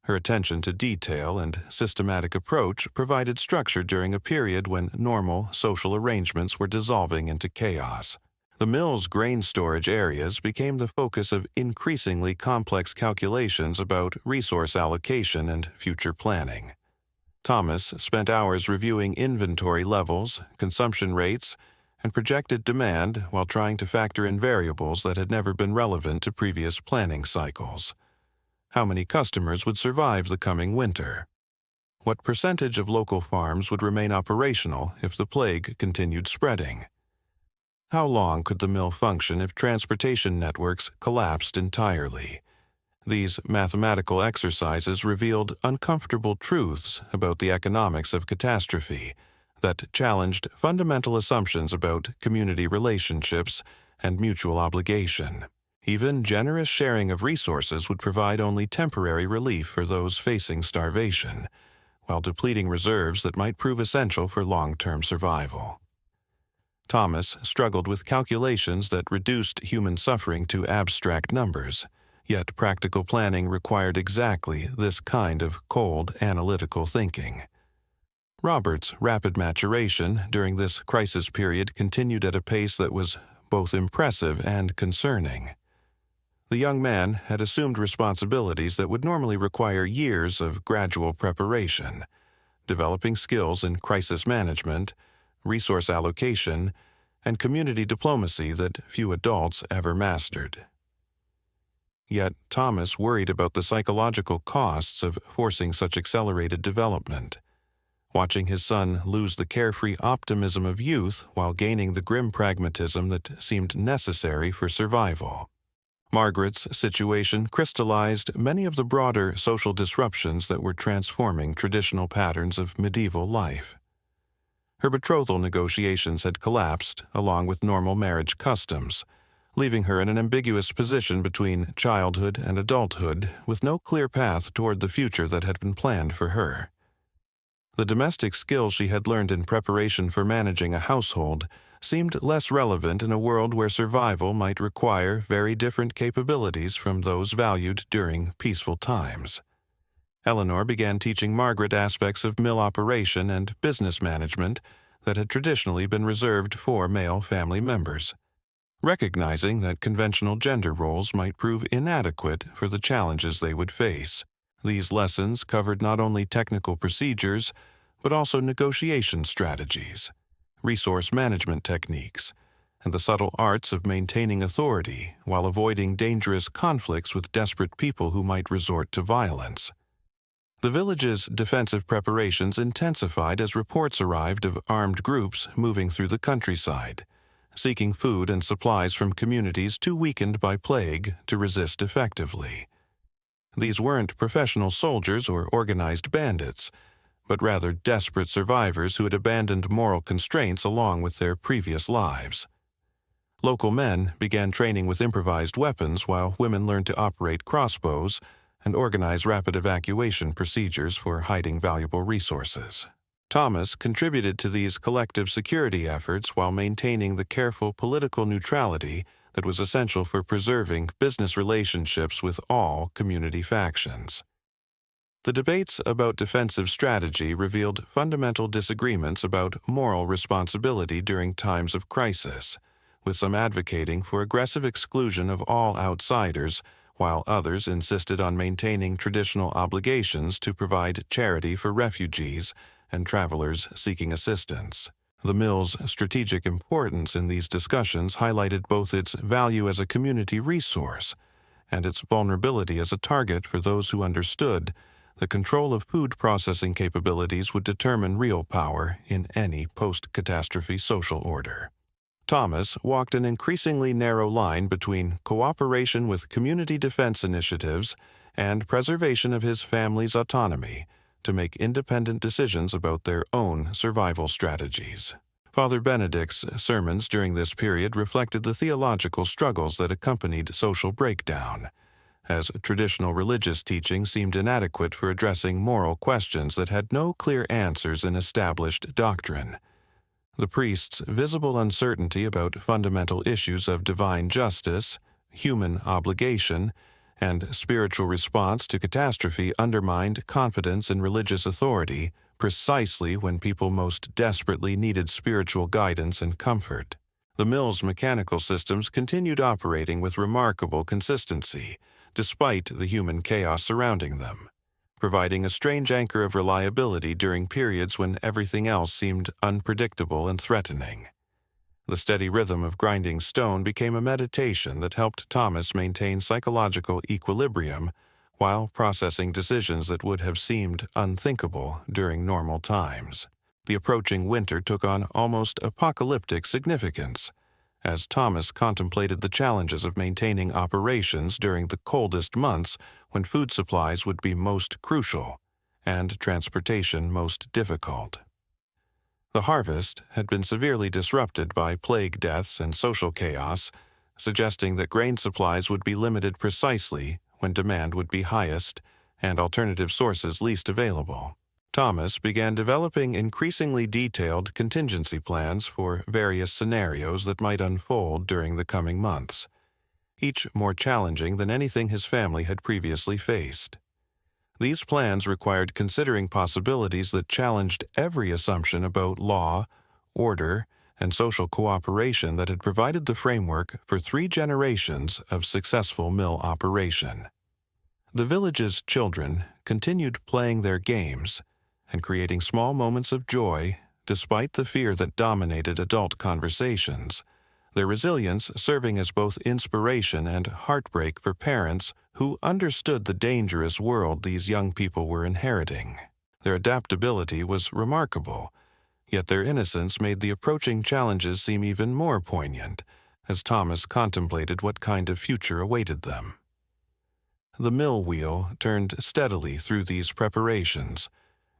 Her attention to detail and systematic approach provided structure during a period when normal social arrangements were dissolving into chaos. The mill's grain storage areas became the focus of increasingly complex calculations about resource allocation and future planning. Thomas spent hours reviewing inventory levels, consumption rates, and projected demand while trying to factor in variables that had never been relevant to previous planning cycles. How many customers would survive the coming winter? What percentage of local farms would remain operational if the plague continued spreading? How long could the mill function if transportation networks collapsed entirely? These mathematical exercises revealed uncomfortable truths about the economics of catastrophe that challenged fundamental assumptions about community relationships and mutual obligation. Even generous sharing of resources would provide only temporary relief for those facing starvation, while depleting reserves that might prove essential for long-term survival. Thomas struggled with calculations that reduced human suffering to abstract numbers, yet practical planning required exactly this kind of cold, analytical thinking. Robert's rapid maturation during this crisis period continued at a pace that was both impressive and concerning. The young man had assumed responsibilities that would normally require years of gradual preparation, developing skills in crisis management, resource allocation, and community diplomacy that few adults ever mastered. Yet Thomas worried about the psychological costs of forcing such accelerated development. Watching his son lose the carefree optimism of youth while gaining the grim pragmatism that seemed necessary for survival. Margaret's situation crystallized many of the broader social disruptions that were transforming traditional patterns of medieval life. Her betrothal negotiations had collapsed, along with normal marriage customs, leaving her in an ambiguous position between childhood and adulthood, with no clear path toward the future that had been planned for her. The domestic skills she had learned in preparation for managing a household seemed less relevant in a world where survival might require very different capabilities from those valued during peaceful times. Eleanor began teaching Margaret aspects of mill operation and business management that had traditionally been reserved for male family members, recognizing that conventional gender roles might prove inadequate for the challenges they would face. These lessons covered not only technical procedures, but also negotiation strategies, resource management techniques, and the subtle arts of maintaining authority while avoiding dangerous conflicts with desperate people who might resort to violence. The village's defensive preparations intensified as reports arrived of armed groups moving through the countryside, seeking food and supplies from communities too weakened by plague to resist effectively. These weren't professional soldiers or organized bandits, but rather desperate survivors who had abandoned moral constraints along with their previous lives. Local men began training with improvised weapons while women learned to operate crossbows and organize rapid evacuation procedures for hiding valuable resources. Thomas contributed to these collective security efforts while maintaining the careful political neutrality that was essential for preserving business relationships with all community factions. The debates about defensive strategy revealed fundamental disagreements about moral responsibility during times of crisis, with some advocating for aggressive exclusion of all outsiders, while others insisted on maintaining traditional obligations to provide charity for refugees and travelers seeking assistance. The mill's strategic importance in these discussions highlighted both its value as a community resource and its vulnerability as a target for those who understood the control of food processing capabilities would determine real power in any post-catastrophe social order. Thomas walked an increasingly narrow line between cooperation with community defense initiatives and preservation of his family's autonomy to make independent decisions about their own survival strategies. Father Benedict's sermons during this period reflected the theological struggles that accompanied social breakdown, as traditional religious teaching seemed inadequate for addressing moral questions that had no clear answers in established doctrine. The priest's visible uncertainty about fundamental issues of divine justice, human obligation, and spiritual response to catastrophe undermined confidence in religious authority precisely when people most desperately needed spiritual guidance and comfort. The mill's mechanical systems continued operating with remarkable consistency, despite the human chaos surrounding them, providing a strange anchor of reliability during periods when everything else seemed unpredictable and threatening. The steady rhythm of grinding stone became a meditation that helped Thomas maintain psychological equilibrium while processing decisions that would have seemed unthinkable during normal times. The approaching winter took on almost apocalyptic significance, as Thomas contemplated the challenges of maintaining operations during the coldest months when food supplies would be most crucial and transportation most difficult. The harvest had been severely disrupted by plague deaths and social chaos, suggesting that grain supplies would be limited precisely when demand would be highest and alternative sources least available. Thomas began developing increasingly detailed contingency plans for various scenarios that might unfold during the coming months, each more challenging than anything his family had previously faced. These plans required considering possibilities that challenged every assumption about law, order, and social cooperation that had provided the framework for 3 generations of successful mill operation. The village's children continued playing their games and creating small moments of joy despite the fear that dominated adult conversations, their resilience serving as both inspiration and heartbreak for parents who understood the dangerous world these young people were inheriting. Their adaptability was remarkable, yet their innocence made the approaching challenges seem even more poignant as Thomas contemplated what kind of future awaited them. The mill wheel turned steadily through these preparations,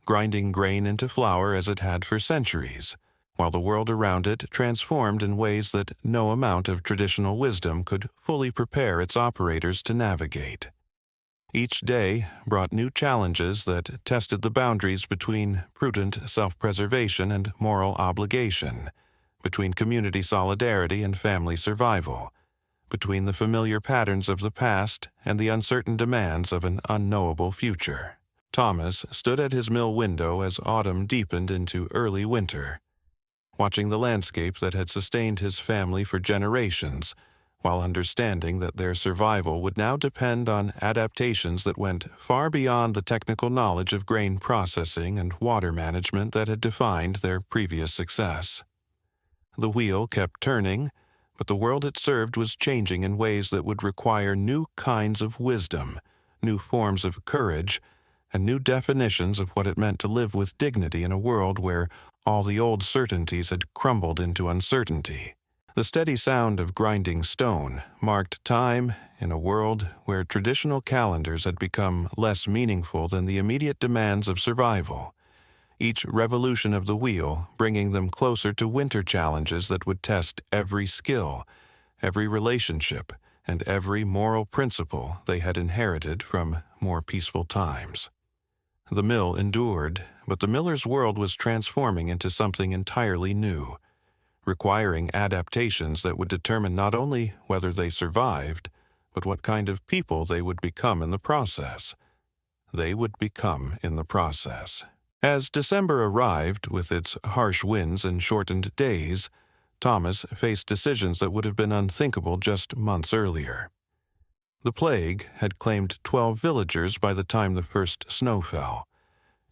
grinding grain into flour as it had for centuries, while the world around it transformed in ways that no amount of traditional wisdom could fully prepare its operators to navigate. Each day brought new challenges that tested the boundaries between prudent self-preservation and moral obligation, between community solidarity and family survival, between the familiar patterns of the past and the uncertain demands of an unknowable future. Thomas stood at his mill window as autumn deepened into early winter, watching the landscape that had sustained his family for generations, while understanding that their survival would now depend on adaptations that went far beyond the technical knowledge of grain processing and water management that had defined their previous success. The wheel kept turning, but the world it served was changing in ways that would require new kinds of wisdom, new forms of courage, and new definitions of what it meant to live with dignity in a world where all the old certainties had crumbled into uncertainty. The steady sound of grinding stone marked time in a world where traditional calendars had become less meaningful than the immediate demands of survival, each revolution of the wheel bringing them closer to winter challenges that would test every skill, every relationship, and every moral principle they had inherited from more peaceful times. The mill endured, but the miller's world was transforming into something entirely new, requiring adaptations that would determine not only whether they survived, but what kind of people they would become in the process. They would become in the process. As December arrived, with its harsh winds and shortened days, Thomas faced decisions that would have been unthinkable just months earlier. The plague had claimed 12 villagers by the time the first snow fell,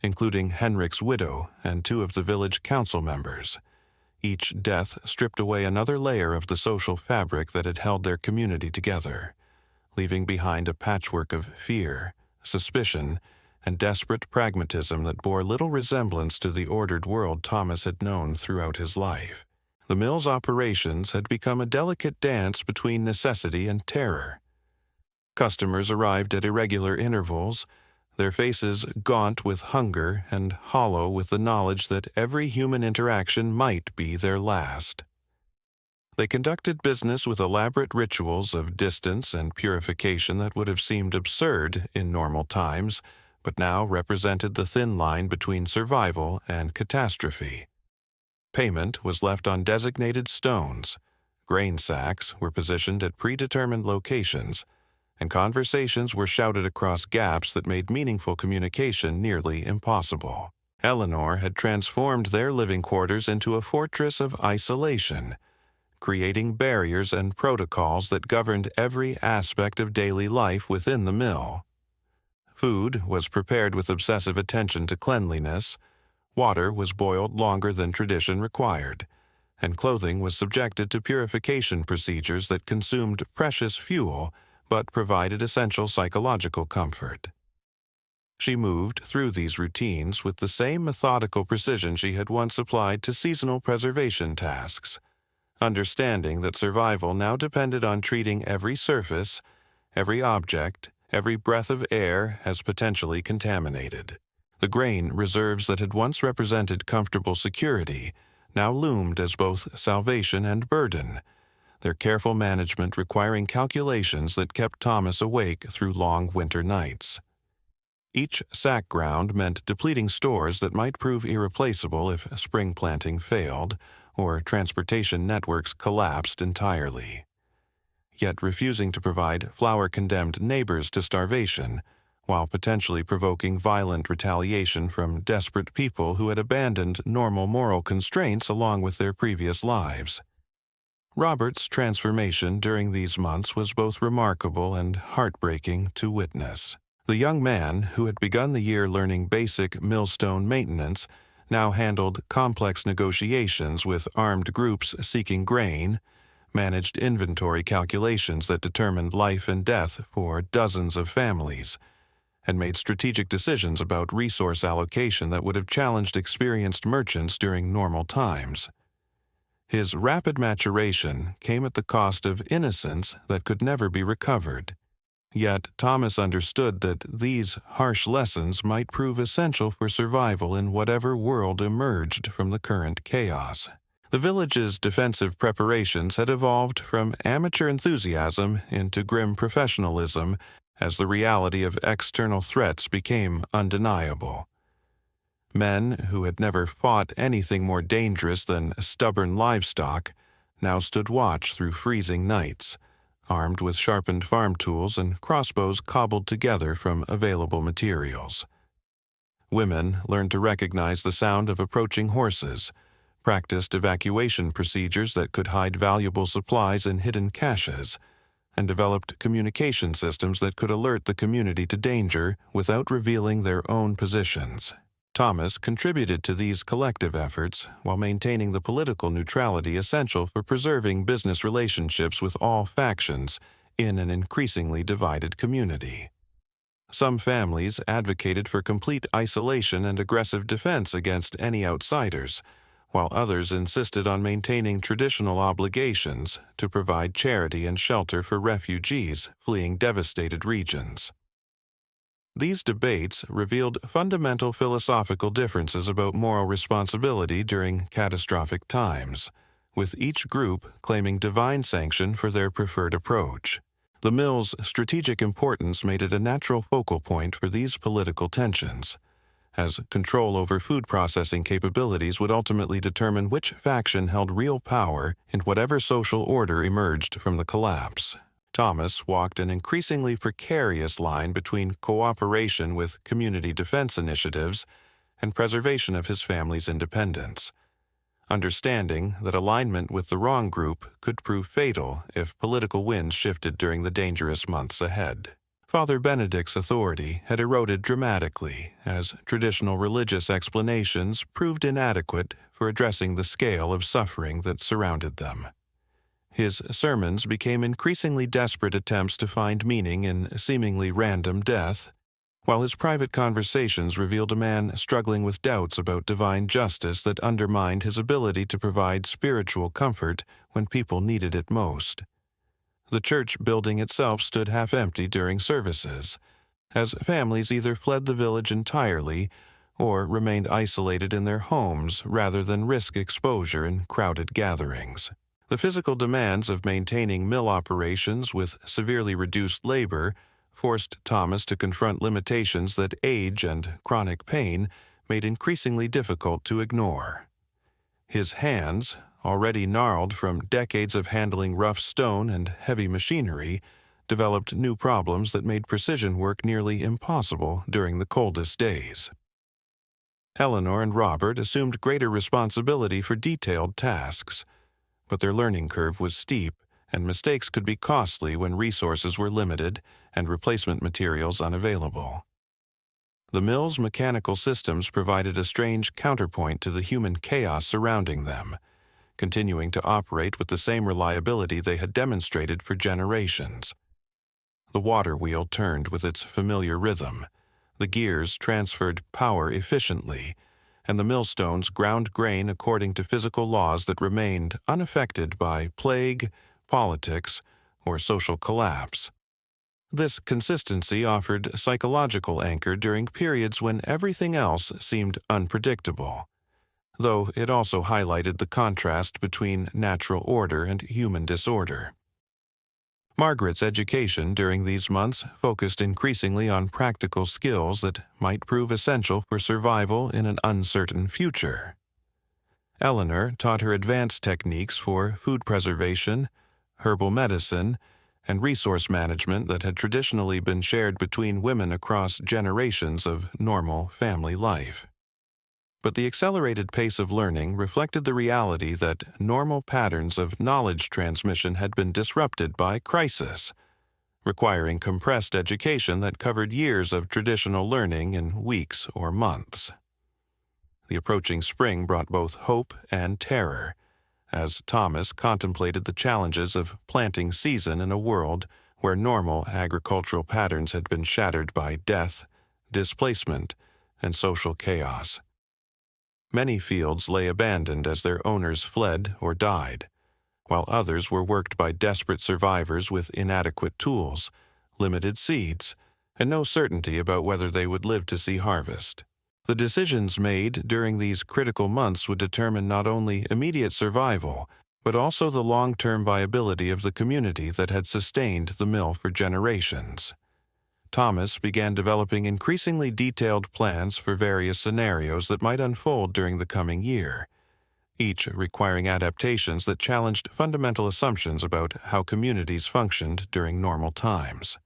including Henrik's widow and 2 of the village council members. Each death stripped away another layer of the social fabric that had held their community together, leaving behind a patchwork of fear, suspicion, and desperate pragmatism that bore little resemblance to the ordered world Thomas had known throughout his life. The mill's operations had become a delicate dance between necessity and terror. Customers arrived at irregular intervals, their faces gaunt with hunger and hollow with the knowledge that every human interaction might be their last. They conducted business with elaborate rituals of distance and purification that would have seemed absurd in normal times, but now represented the thin line between survival and catastrophe. Payment was left on designated stones, grain sacks were positioned at predetermined locations, and conversations were shouted across gaps that made meaningful communication nearly impossible. Eleanor had transformed their living quarters into a fortress of isolation, creating barriers and protocols that governed every aspect of daily life within the mill. Food was prepared with obsessive attention to cleanliness, water was boiled longer than tradition required, and clothing was subjected to purification procedures that consumed precious fuel but provided essential psychological comfort. She moved through these routines with the same methodical precision she had once applied to seasonal preservation tasks, understanding that survival now depended on treating every surface, every object, every breath of air as potentially contaminated. The grain reserves that had once represented comfortable security now loomed as both salvation and burden, their careful management requiring calculations that kept Thomas awake through long winter nights. Each sack ground meant depleting stores that might prove irreplaceable if spring planting failed or transportation networks collapsed entirely. Yet refusing to provide flour condemned neighbors to starvation, while potentially provoking violent retaliation from desperate people who had abandoned normal moral constraints along with their previous lives. Robert's transformation during these months was both remarkable and heartbreaking to witness. The young man, who had begun the year learning basic millstone maintenance, now handled complex negotiations with armed groups seeking grain, managed inventory calculations that determined life and death for dozens of families, and made strategic decisions about resource allocation that would have challenged experienced merchants during normal times. His rapid maturation came at the cost of innocence that could never be recovered. Yet Thomas understood that these harsh lessons might prove essential for survival in whatever world emerged from the current chaos. The village's defensive preparations had evolved from amateur enthusiasm into grim professionalism as the reality of external threats became undeniable. Men who had never fought anything more dangerous than stubborn livestock now stood watch through freezing nights, armed with sharpened farm tools and crossbows cobbled together from available materials. Women learned to recognize the sound of approaching horses, practiced evacuation procedures that could hide valuable supplies in hidden caches, and developed communication systems that could alert the community to danger without revealing their own positions. Thomas contributed to these collective efforts while maintaining the political neutrality essential for preserving business relationships with all factions in an increasingly divided community. Some families advocated for complete isolation and aggressive defense against any outsiders, while others insisted on maintaining traditional obligations to provide charity and shelter for refugees fleeing devastated regions. These debates revealed fundamental philosophical differences about moral responsibility during catastrophic times, with each group claiming divine sanction for their preferred approach. The mill's strategic importance made it a natural focal point for these political tensions, as control over food processing capabilities would ultimately determine which faction held real power in whatever social order emerged from the collapse. Thomas walked an increasingly precarious line between cooperation with community defense initiatives and preservation of his family's independence, understanding that alignment with the wrong group could prove fatal if political winds shifted during the dangerous months ahead. Father Benedict's authority had eroded dramatically as traditional religious explanations proved inadequate for addressing the scale of suffering that surrounded them. His sermons became increasingly desperate attempts to find meaning in seemingly random death, while his private conversations revealed a man struggling with doubts about divine justice that undermined his ability to provide spiritual comfort when people needed it most. The church building itself stood half-empty during services, as families either fled the village entirely or remained isolated in their homes rather than risk exposure in crowded gatherings. The physical demands of maintaining mill operations with severely reduced labor forced Thomas to confront limitations that age and chronic pain made increasingly difficult to ignore. His hands, already gnarled from decades of handling rough stone and heavy machinery, developed new problems that made precision work nearly impossible during the coldest days. Eleanor and Robert assumed greater responsibility for detailed tasks, but their learning curve was steep, and mistakes could be costly when resources were limited and replacement materials unavailable. The mill's mechanical systems provided a strange counterpoint to the human chaos surrounding them, continuing to operate with the same reliability they had demonstrated for generations. The waterwheel turned with its familiar rhythm, the gears transferred power efficiently, and the millstones ground grain according to physical laws that remained unaffected by plague, politics, or social collapse. This consistency offered psychological anchor during periods when everything else seemed unpredictable, though it also highlighted the contrast between natural order and human disorder. Margaret's education during these months focused increasingly on practical skills that might prove essential for survival in an uncertain future. Eleanor taught her advanced techniques for food preservation, herbal medicine, and resource management that had traditionally been shared between women across generations of normal family life. But the accelerated pace of learning reflected the reality that normal patterns of knowledge transmission had been disrupted by crisis, requiring compressed education that covered years of traditional learning in weeks or months. The approaching spring brought both hope and terror, as Thomas contemplated the challenges of planting season in a world where normal agricultural patterns had been shattered by death, displacement, and social chaos. Many fields lay abandoned as their owners fled or died, while others were worked by desperate survivors with inadequate tools, limited seeds, and no certainty about whether they would live to see harvest. The decisions made during these critical months would determine not only immediate survival, but also the long-term viability of the community that had sustained the mill for generations. Thomas began developing increasingly detailed plans for various scenarios that might unfold during the coming year, each requiring adaptations that challenged fundamental assumptions about how communities functioned during normal times.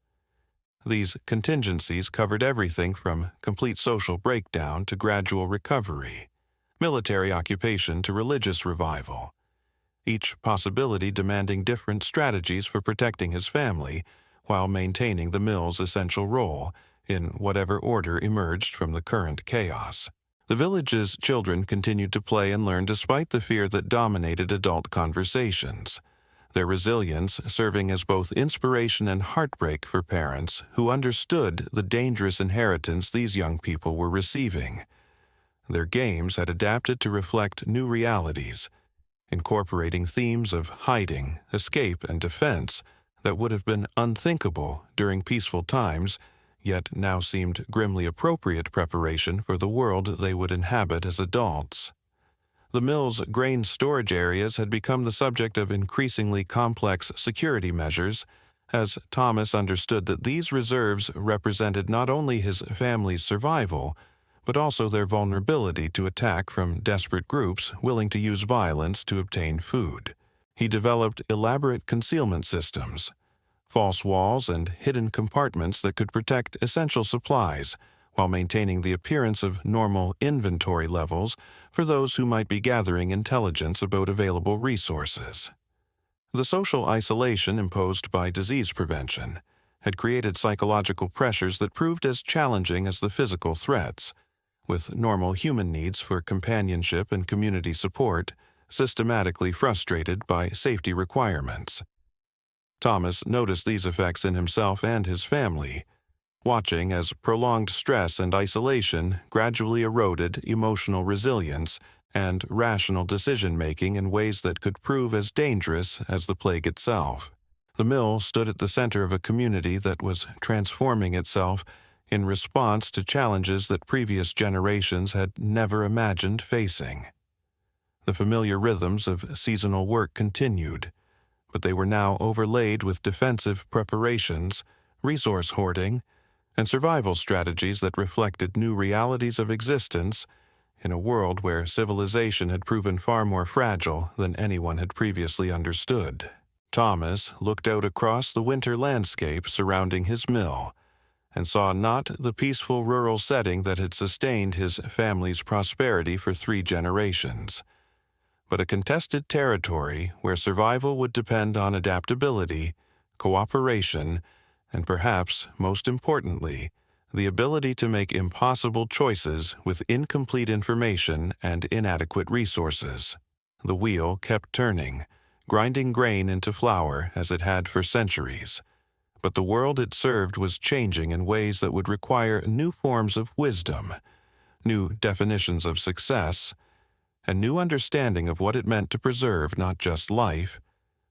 These contingencies covered everything from complete social breakdown to gradual recovery, military occupation to religious revival, each possibility demanding different strategies for protecting his family while maintaining the mill's essential role in whatever order emerged from the current chaos. The village's children continued to play and learn despite the fear that dominated adult conversations, their resilience serving as both inspiration and heartbreak for parents who understood the dangerous inheritance these young people were receiving. Their games had adapted to reflect new realities, incorporating themes of hiding, escape, and defense that would have been unthinkable during peaceful times, yet now seemed grimly appropriate preparation for the world they would inhabit as adults. The mill's grain storage areas had become the subject of increasingly complex security measures, as Thomas understood that these reserves represented not only his family's survival, but also their vulnerability to attack from desperate groups willing to use violence to obtain food. He developed elaborate concealment systems, false walls and hidden compartments that could protect essential supplies, while maintaining the appearance of normal inventory levels for those who might be gathering intelligence about available resources. The social isolation imposed by disease prevention had created psychological pressures that proved as challenging as the physical threats, with normal human needs for companionship and community support systematically frustrated by safety requirements. Thomas noticed these effects in himself and his family, watching as prolonged stress and isolation gradually eroded emotional resilience and rational decision-making in ways that could prove as dangerous as the plague itself. The mill stood at the center of a community that was transforming itself in response to challenges that previous generations had never imagined facing. The familiar rhythms of seasonal work continued, but they were now overlaid with defensive preparations, resource hoarding, and survival strategies that reflected new realities of existence in a world where civilization had proven far more fragile than anyone had previously understood. Thomas looked out across the winter landscape surrounding his mill and saw not the peaceful rural setting that had sustained his family's prosperity for 3 generations, but a contested territory where survival would depend on adaptability, cooperation, and perhaps, most importantly, the ability to make impossible choices with incomplete information and inadequate resources. The wheel kept turning, grinding grain into flour as it had for centuries, but the world it served was changing in ways that would require new forms of wisdom, new definitions of success, a new understanding of what it meant to preserve not just life,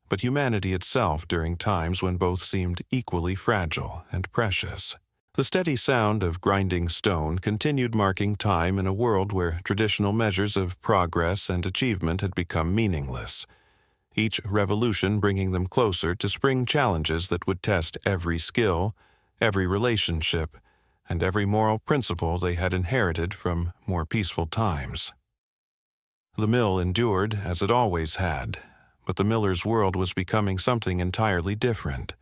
but humanity itself during times when both seemed equally fragile and precious. The steady sound of grinding stone continued marking time in a world where traditional measures of progress and achievement had become meaningless, each revolution bringing them closer to spring challenges that would test every skill, every relationship, and every moral principle they had inherited from more peaceful times. The mill endured as it always had, but the miller's world was becoming something entirely different,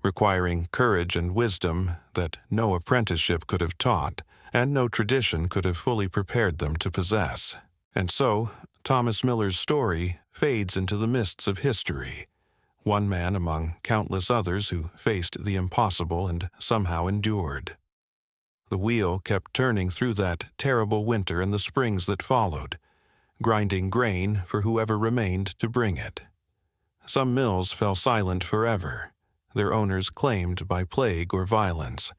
requiring courage and wisdom that no apprenticeship could have taught, and no tradition could have fully prepared them to possess. And so, Thomas Miller's story fades into the mists of history, one man among countless others who faced the impossible and somehow endured. The wheel kept turning through that terrible winter and the springs that followed, grinding grain for whoever remained to bring it. Some mills fell silent forever, their owners claimed by plague or violence.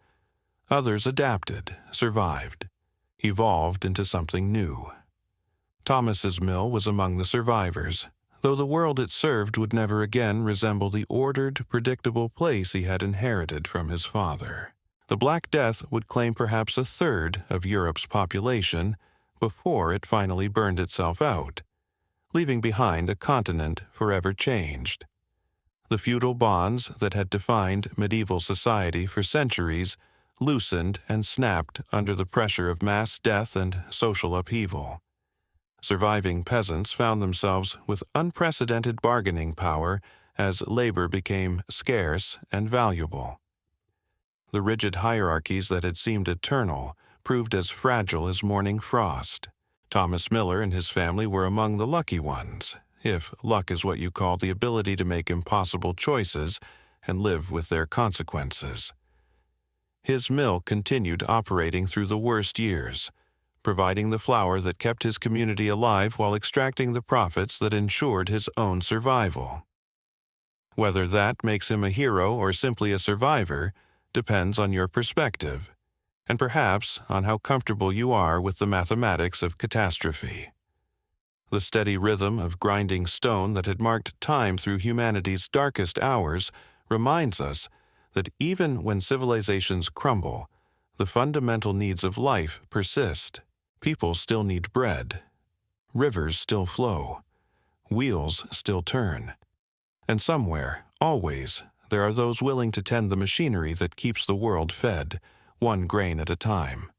Others adapted, survived, evolved into something new. Thomas's mill was among the survivors, though the world it served would never again resemble the ordered, predictable place he had inherited from his father. The Black Death would claim perhaps a third of Europe's population before it finally burned itself out, leaving behind a continent forever changed. The feudal bonds that had defined medieval society for centuries loosened and snapped under the pressure of mass death and social upheaval. Surviving peasants found themselves with unprecedented bargaining power as labor became scarce and valuable. The rigid hierarchies that had seemed eternal proved as fragile as morning frost. Thomas Miller and his family were among the lucky ones, if luck is what you call the ability to make impossible choices and live with their consequences. His mill continued operating through the worst years, providing the flour that kept his community alive while extracting the profits that ensured his own survival. Whether that makes him a hero or simply a survivor depends on your perspective, and perhaps on how comfortable you are with the mathematics of catastrophe. The steady rhythm of grinding stone that had marked time through humanity's darkest hours reminds us that even when civilizations crumble, the fundamental needs of life persist. People still need bread. Rivers still flow. Wheels still turn. And somewhere, always, there are those willing to tend the machinery that keeps the world fed, one grain at a time.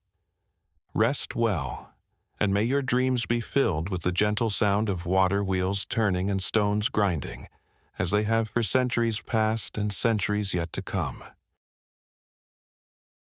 Rest well, and may your dreams be filled with the gentle sound of water wheels turning and stones grinding, as they have for centuries past and centuries yet to come.